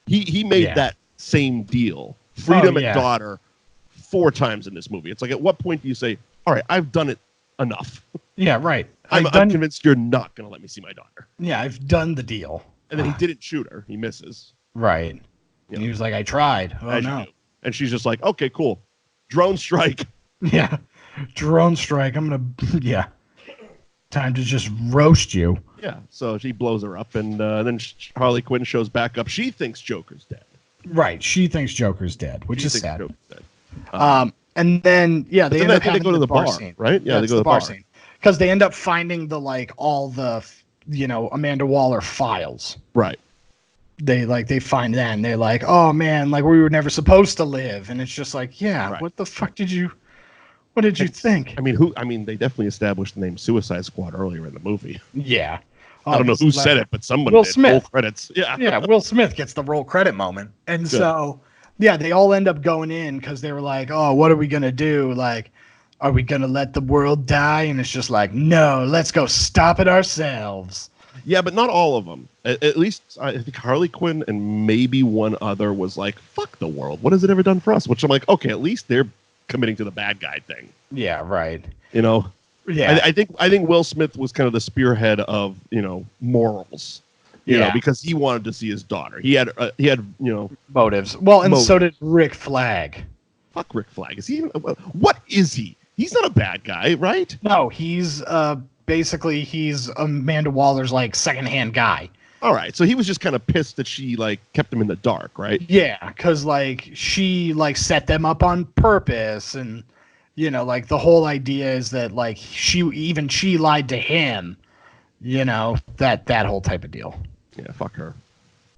He made that same deal. Freedom and daughter 4 times in this movie. It's like, at what point do you say, all right, I've done it enough? Yeah, right. I'm convinced you're not going to let me see my daughter. Yeah, I've done the deal. And then he didn't shoot her. He misses. Right. And he was like, I tried. Oh, no. And she's just like, okay, cool. Drone strike. Yeah. Drone strike. I'm going to, time to just roast you. Yeah. So she blows her up, and then Harley Quinn shows back up. She thinks Joker's dead. Right. She thinks Joker's dead, which is sad. Joker's dead. And then, they end up they go to the bar scene. right? Yeah, they go to the bar scene. Because they end up finding all the, Amanda Waller files. Right. They find that, and they're like, oh man, like, we were never supposed to live. And it's just like, what the fuck what did you think? I mean, they definitely established the name Suicide Squad earlier in the movie. Yeah. I don't know who said it, but someone Will did. Smith. Roll credits. Yeah. Yeah, Will Smith gets the roll credit moment. And so, they all end up going in because they were like, oh, what are we going to do? Like, are we going to let the world die? And it's just like, no, let's go stop it ourselves. Yeah, but not all of them. At least I think Harley Quinn and maybe one other was like, fuck the world. What has it ever done for us? Which I'm like, okay, at least they're committing to the bad guy thing. Yeah, right. You know. Yeah, I think Will Smith was kind of the spearhead of morals. You know, because he wanted to see his daughter. He had motives. Well, and motives. so did Rick Flag. Fuck Rick Flag. Is he? What is he? He's not a bad guy, right? No, he's basically he's Amanda Waller's like secondhand guy. All right, so he was just kind of pissed that she like kept him in the dark, right? Yeah, because like she like set them up on purpose, and like the whole idea is that like she lied to him, that whole type of deal. Yeah, fuck her.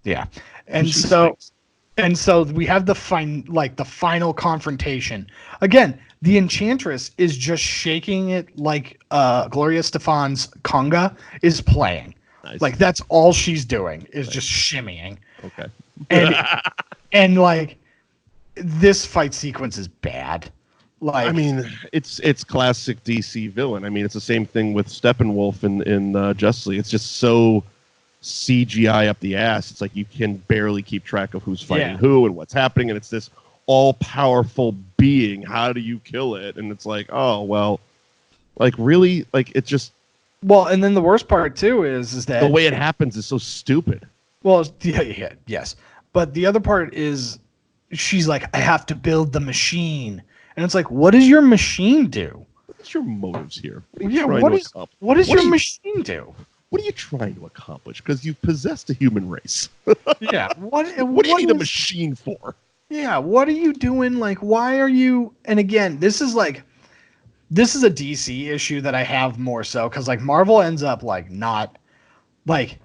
Yeah, and so we have the final confrontation. Again, the Enchantress is just shaking it like Gloria Stefan's conga is playing. Nice. Like that's all she's doing is just shimmying. Okay. And like this fight sequence is bad. Like, I mean, it's classic DC villain. I mean, it's the same thing with Steppenwolf in Justice League. It's just so CGI up the ass. It's like you can barely keep track of who's fighting who and what's happening, and it's this all-powerful being. How do you kill it? And it's like, oh well, like really, like it's just. Well, and then the worst part too is that the way it happens is so stupid. Well, yes, but the other part is she's like, I have to build the machine. And it's like, what does your machine do? What's your motives here? What does your machine do? What are you trying to accomplish? Because you've possessed a human race. Yeah. What do you need a machine for? Yeah. What are you doing? Like, why are you? And again, this is a DC issue that I have more so because like Marvel ends up like not like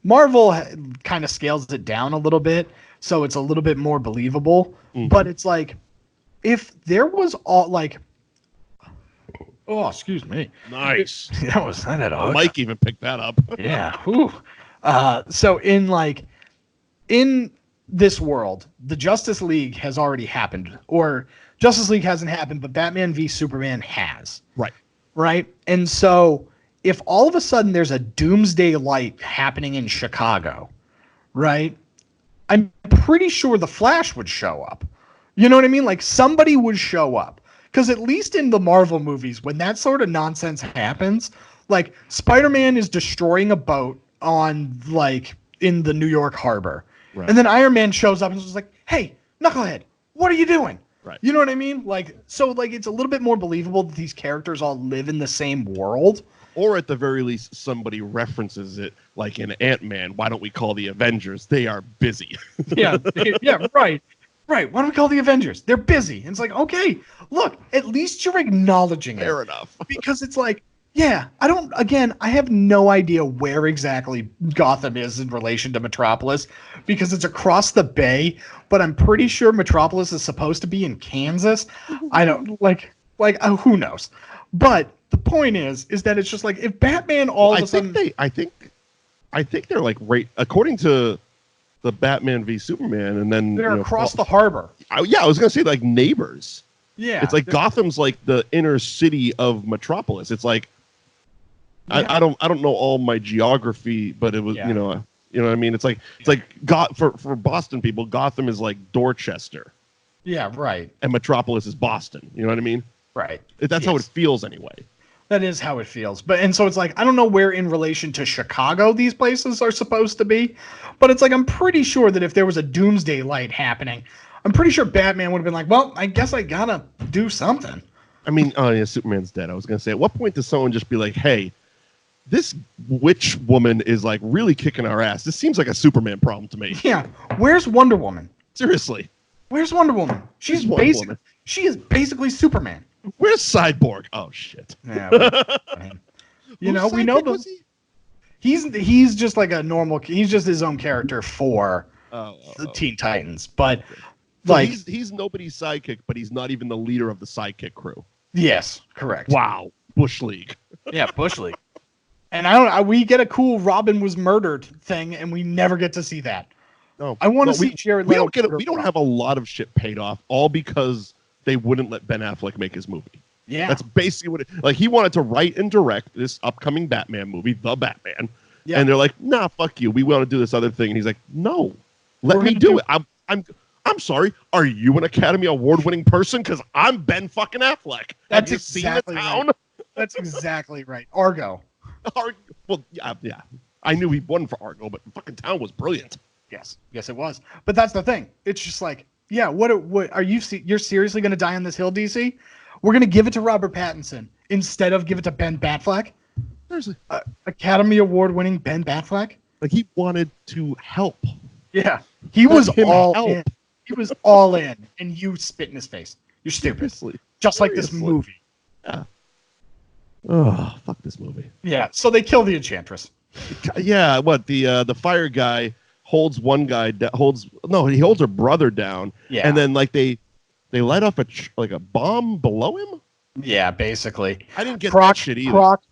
Marvel kind of scales it down a little bit, so it's a little bit more believable. Mm-hmm. But it's like. If there was all like, oh, excuse me. Nice. That had a Mike even picked that up. Yeah. Whew. So in this world, the Justice League has already happened, or Justice League hasn't happened, but Batman v Superman has. Right. Right. And so if all of a sudden there's a doomsday light happening in Chicago, right? I'm pretty sure the Flash would show up. You know what I mean? Like somebody would show up because at least in the Marvel movies, when that sort of nonsense happens, like Spider-Man is destroying a boat on like in the New York harbor. Right. And then Iron Man shows up and is like, hey, Knucklehead, what are you doing? Right. You know what I mean? Like, so like, it's a little bit more believable that these characters all live in the same world. Or at the very least, somebody references it like in Ant-Man. Why don't we call the Avengers? They are busy. Yeah. Right. Right. Why don't we call the Avengers? They're busy. And it's like, okay, look, at least you're acknowledging it. Fair enough. Because it's like, yeah, I have no idea where exactly Gotham is in relation to Metropolis because it's across the bay, but I'm pretty sure Metropolis is supposed to be in Kansas. I don't who knows? But the point is that it's just like if Batman all of a sudden I think they're like right according to the Batman v Superman, and then they're across the harbor. I was gonna say like neighbors. Yeah, it's like Gotham's like the inner city of Metropolis. It's like I don't know all my geography, but it was you know what I mean. It's like for Boston people, Gotham is like Dorchester. Yeah, right. And Metropolis is Boston. You know what I mean? Right. That's how it feels anyway. That is how it feels. And so it's like, I don't know where in relation to Chicago these places are supposed to be, but it's like, I'm pretty sure that if there was a doomsday light happening, I'm pretty sure Batman would have been like, well, I guess I gotta do something. I mean, Superman's dead. I was going to say, at what point does someone just be like, hey, this witch woman is like really kicking our ass. This seems like a Superman problem to me. Yeah. Where's Wonder Woman? Seriously. Where's Wonder Woman? She is basically Superman. Where's Cyborg? Oh shit! Yeah, we know those. He's just like a normal. He's just his own character for the Teen Titans, but so like he's nobody's sidekick, but he's not even the leader of the sidekick crew. Yes, correct. Wow, Bush League. Yeah, Bush League. And we get a cool Robin was murdered thing, and we never get to see that. No, I want to see Jared Leto. We don't have a lot of shit paid off, all because they wouldn't let Ben Affleck make his movie. Yeah. That's basically what he wanted to write and direct this upcoming Batman movie, The Batman. Yeah. And they're like, nah, fuck you. We want to do this other thing. And he's like, no, let me do it. I'm I'm sorry, are you an Academy Award-winning person? Because I'm Ben fucking Affleck. That's Have you exactly seen The Town? right. That's exactly right. Argo. Well, yeah. I knew he won for Argo, but fucking Town was brilliant. Yes, it was. But that's the thing. It's just like, yeah, what are you? You're seriously going to die on this hill, DC? We're going to give it to Robert Pattinson instead of give it to Ben Batfleck. Seriously, Academy Award-winning Ben Batfleck. like he wanted to help. Yeah, he was him all help. in. He was all in, and you spit in his face. You're stupid. Seriously. Just like this Seriously. movie. Yeah. Oh, fuck this movie. Yeah. So they kill the Enchantress. Yeah, what the fire guy holds one guy he holds her brother down. Yeah. And then like they light off a bomb below him. Yeah, basically. I didn't get Croc, that shit either. Croc,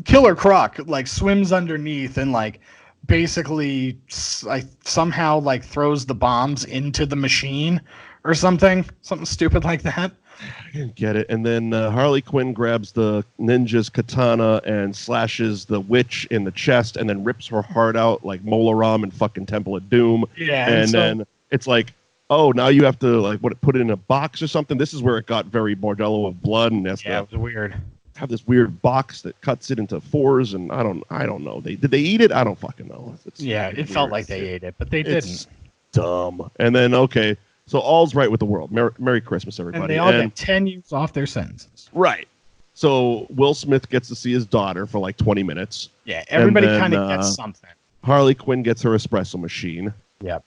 Killer Croc like swims underneath and like basically somehow like throws the bombs into the machine or something stupid like that. I didn't get it. And then Harley Quinn grabs the ninja's katana and slashes the witch in the chest and then rips her heart out like Mola Ram and fucking Temple of Doom. Yeah. And then it's like, oh, now you have to like put it in a box or something. This is where it got very Bordello of blood and has yeah, it to was weird. have this weird box that cuts it into fours. And I don't know. Did they eat it? I don't fucking know. It felt like they ate it, but they It's didn't. dumb. And then, okay. So all's right with the world. Merry Christmas, everybody. And they all get 10 years off their sentences. Right. So Will Smith gets to see his daughter for like 20 minutes. Yeah, everybody And then, kind of gets something. Harley Quinn gets her espresso machine. Yep.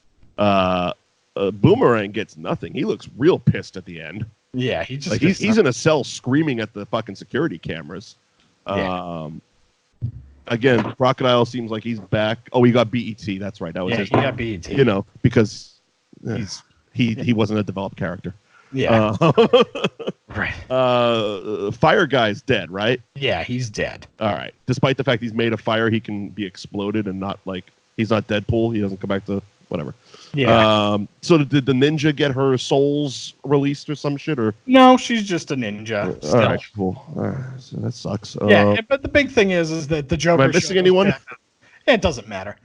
Boomerang gets nothing. He looks real pissed at the end. Yeah, he just Like he's in a cell screaming at the fucking security cameras. Yeah. Again, Crocodile seems like he's back. Oh, he got BET. That's right. That was he his. got BET. You know, because he wasn't a developed character. Yeah. Right. Fire guy's dead, right? Yeah, he's dead. All right. Despite the fact he's made of fire, he can be exploded and not like he's not Deadpool. He doesn't come back to whatever. Yeah. So did the ninja get her souls released or some shit or? No, she's just a ninja. Still. All right, cool. So that sucks. Yeah, but the big thing is that the Joker. Am I missing anyone? It doesn't matter.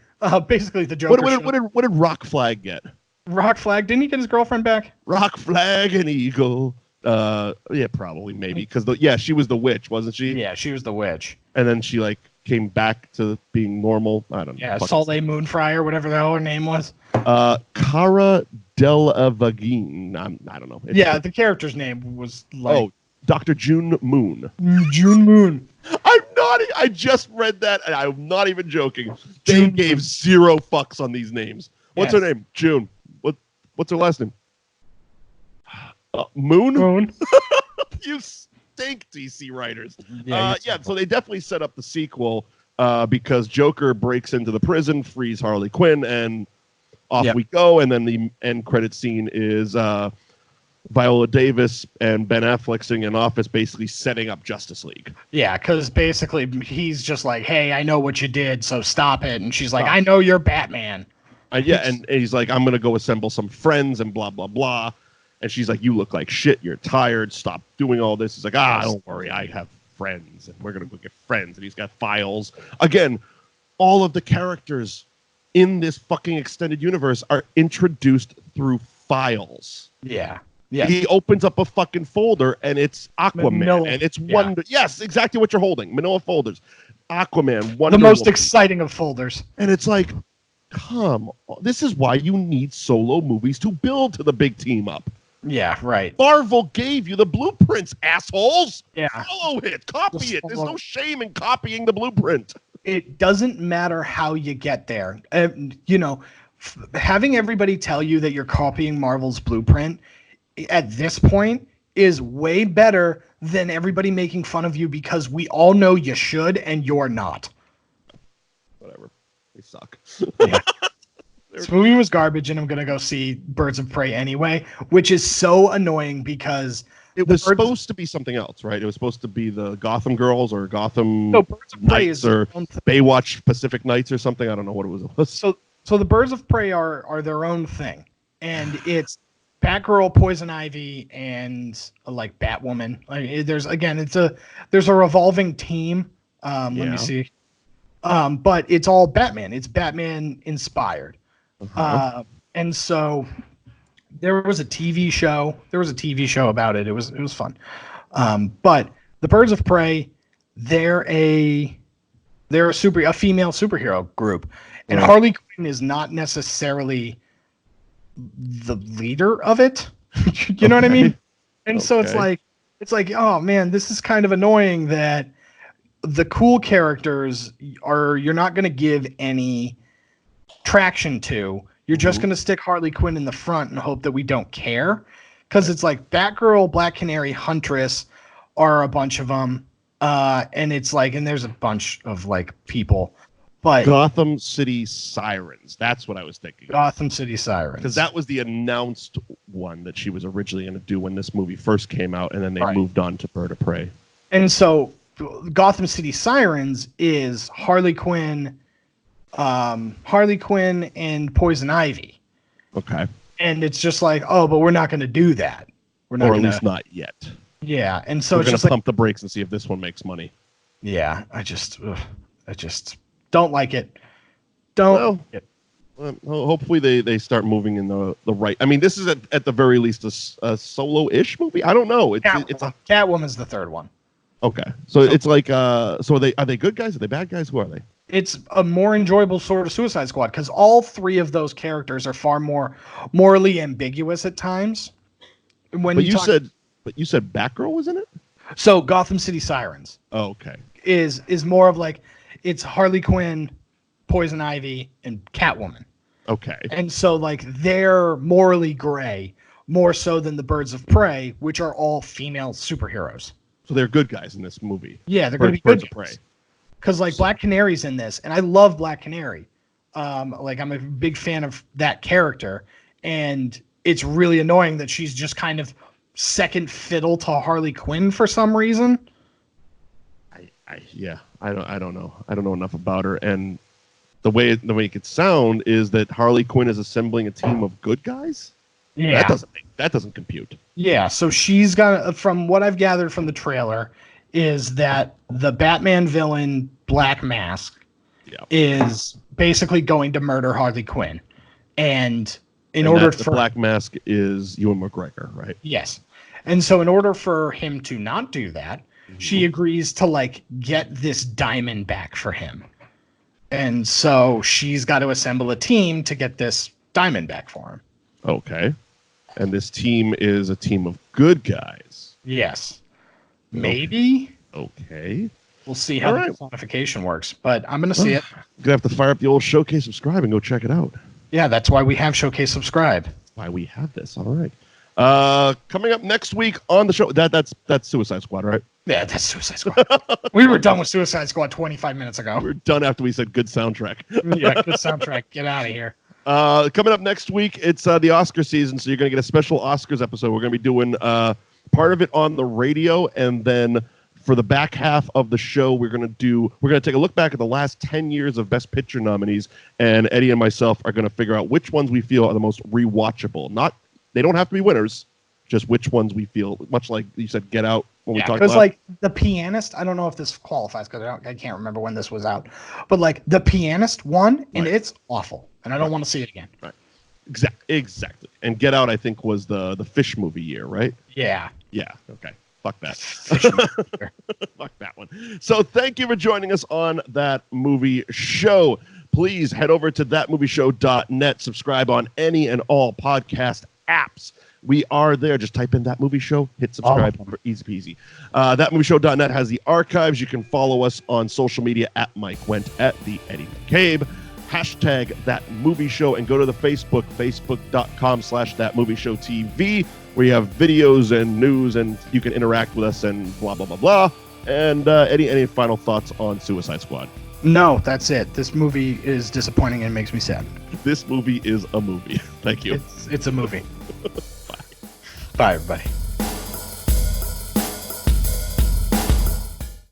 Basically, the Joker. What did Rock Flag get? Rock Flag, didn't he get his girlfriend back? Rock Flag and Eagle. Yeah, probably, maybe, because she was the witch, wasn't she? Yeah, she was the witch. And then she like came back to being normal. I don't know. Yeah, Soleil Moonfryer, whatever the hell her name was. Cara Delevingne. I don't know. The character's name was like Dr. June Moon. June Moon. I just read that, and I'm not even joking. They gave zero fucks on these names. What's her name? June. What's her last name? Moon? You stink, DC writers. Yeah, so they definitely set up the sequel because Joker breaks into the prison, frees Harley Quinn, and off we go. And then the end credit scene is Viola Davis and Ben Affleck sitting in an office basically setting up Justice League. Yeah, because basically he's just like, hey, I know what you did, so stop it. And she's like, I know you're Batman. And he's like, I'm going to go assemble some friends and blah, blah, blah. And she's like, you look like shit. You're tired. Stop doing all this. He's like, don't worry. I have friends and we're going to go get friends. And he's got files. Again, all of the characters in this fucking extended universe are introduced through files. Yeah. Yeah. He opens up a fucking folder and it's Aquaman. Manila. And it's Wonder. Yes, exactly what you're holding. Manila folders. Aquaman. Wonder The most Woman. exciting of folders. And it's like, come on. This is why you need solo movies to build to the big team up. Yeah, right. Marvel gave you the blueprints, assholes. Yeah. Follow it. Copy it. There's no shame in copying the blueprint. It doesn't matter how you get there. Having everybody tell you that you're copying Marvel's blueprint at this point is way better than everybody making fun of you because we all know you should and you're not. Whatever. They suck. Yeah. This movie was garbage, and I'm going to go see Birds of Prey anyway, which is so annoying because it was supposed to be something else, right? It was supposed to be the Gotham Girls or Gotham Birds of Prey Knights or Baywatch Pacific Nights or something. I don't know what it was. So the Birds of Prey are their own thing, and it's Batgirl, Poison Ivy, and like Batwoman. Like, there's a revolving team. Let me see. But it's all Batman. It's Batman inspired. And so there was a TV show. There was a TV show about it. It was fun. But the Birds of Prey, they're a female superhero group, and Harley Quinn is not necessarily the leader of it. You know what I mean? And so it's like, oh man, this is kind of annoying that the cool characters you're not going to give any traction to. You're just going to stick Harley Quinn in the front and hope that we don't care. Because it's like Batgirl, Black Canary, Huntress are a bunch of them. And it's like, and there's a bunch of like people. But Gotham City Sirens. That's what I was thinking. Gotham City Sirens. Because that was the announced one that she was originally going to do when this movie first came out. And then they moved on to Bird of Prey. And so Gotham City Sirens is Harley Quinn and Poison Ivy. Okay. And it's just like, oh, but we're not going to do that. We're not, or at least not yet. Yeah, and so we're it's going just to pump the brakes and see if this one makes money. Yeah, I just don't like it. Don't. Well, hopefully they start moving in the right. I mean, this is at the very least a solo-ish movie. I don't know. It's Catwoman's the third one. Okay, so it's like so are they good guys? Are they bad guys? Who are they? It's a more enjoyable sort of Suicide Squad because all three of those characters are far more morally ambiguous at times. But you said Batgirl was in it. So Gotham City Sirens. Oh, okay. Is more of like it's Harley Quinn, Poison Ivy, and Catwoman. Okay. And so like they're morally gray more so than the Birds of Prey, which are all female superheroes. So they're good guys in this movie. Yeah, they're going to be good Birds of Prey. Because like Black Canary's in this, and I love Black Canary. Like I'm a big fan of that character, and it's really annoying that she's just kind of second fiddle to Harley Quinn for some reason. I don't know. I don't know enough about her, and the way it could sound is that Harley Quinn is assembling a team of good guys. Yeah, that doesn't compute. Yeah, so she's got, from what I've gathered from the trailer, is that the Batman villain Black Mask is basically going to murder Harley Quinn, and the Black Mask is Ewan McGregor, right? Yes, and so in order for him to not do that, she agrees to like get this diamond back for him, and so she's got to assemble a team to get this diamond back for him. Okay. And this team is a team of good guys. Yes. Maybe. Okay. We'll see how the quantification works, but I'm going to see it. You're going to have to fire up the old Showcase Subscribe and go check it out. Yeah, that's why we have Showcase Subscribe. That's why we have this. All right. Coming up next week on the show, that's Suicide Squad, right? Yeah, that's Suicide Squad. We were done with Suicide Squad 25 minutes ago. We were done after we said good soundtrack. Yeah, good soundtrack. Get out of here. Coming up next week, it's the Oscar season, so you're going to get a special Oscars episode. We're going to be doing part of it on the radio, and then for the back half of the show, we're going to take a look back at the last 10 years of Best Picture nominees, and Eddie and myself are going to figure out which ones we feel are the most rewatchable. They don't have to be winners, just which ones we feel, much like you said, Get Out. When we talked about, like The Pianist, I don't know if this qualifies because I can't remember when this was out, but like The Pianist won, and it's awful, and I don't want to see it again. Right. Exactly. And Get Out, I think, was the Fish movie year, right? Yeah. Yeah. Okay. Fuck that. Fuck that one. So thank you for joining us on That Movie Show. Please head over to thatmovieshow.net. Subscribe on any and all podcast apps. We are there. Just type in That Movie Show, hit subscribe, easy peasy. Thatmovieshow.net has the archives. You can follow us on social media at Mike Wendt, at the Eddie McCabe, hashtag That Movie Show, and go to the facebook.com/thatmovieshowtv, where you have videos and news, and you can interact with us and blah, blah, blah, blah. And any final thoughts on Suicide Squad? No, that's it. This movie is disappointing and makes me sad. This movie is a movie. Thank you. It's a movie. Bye, everybody.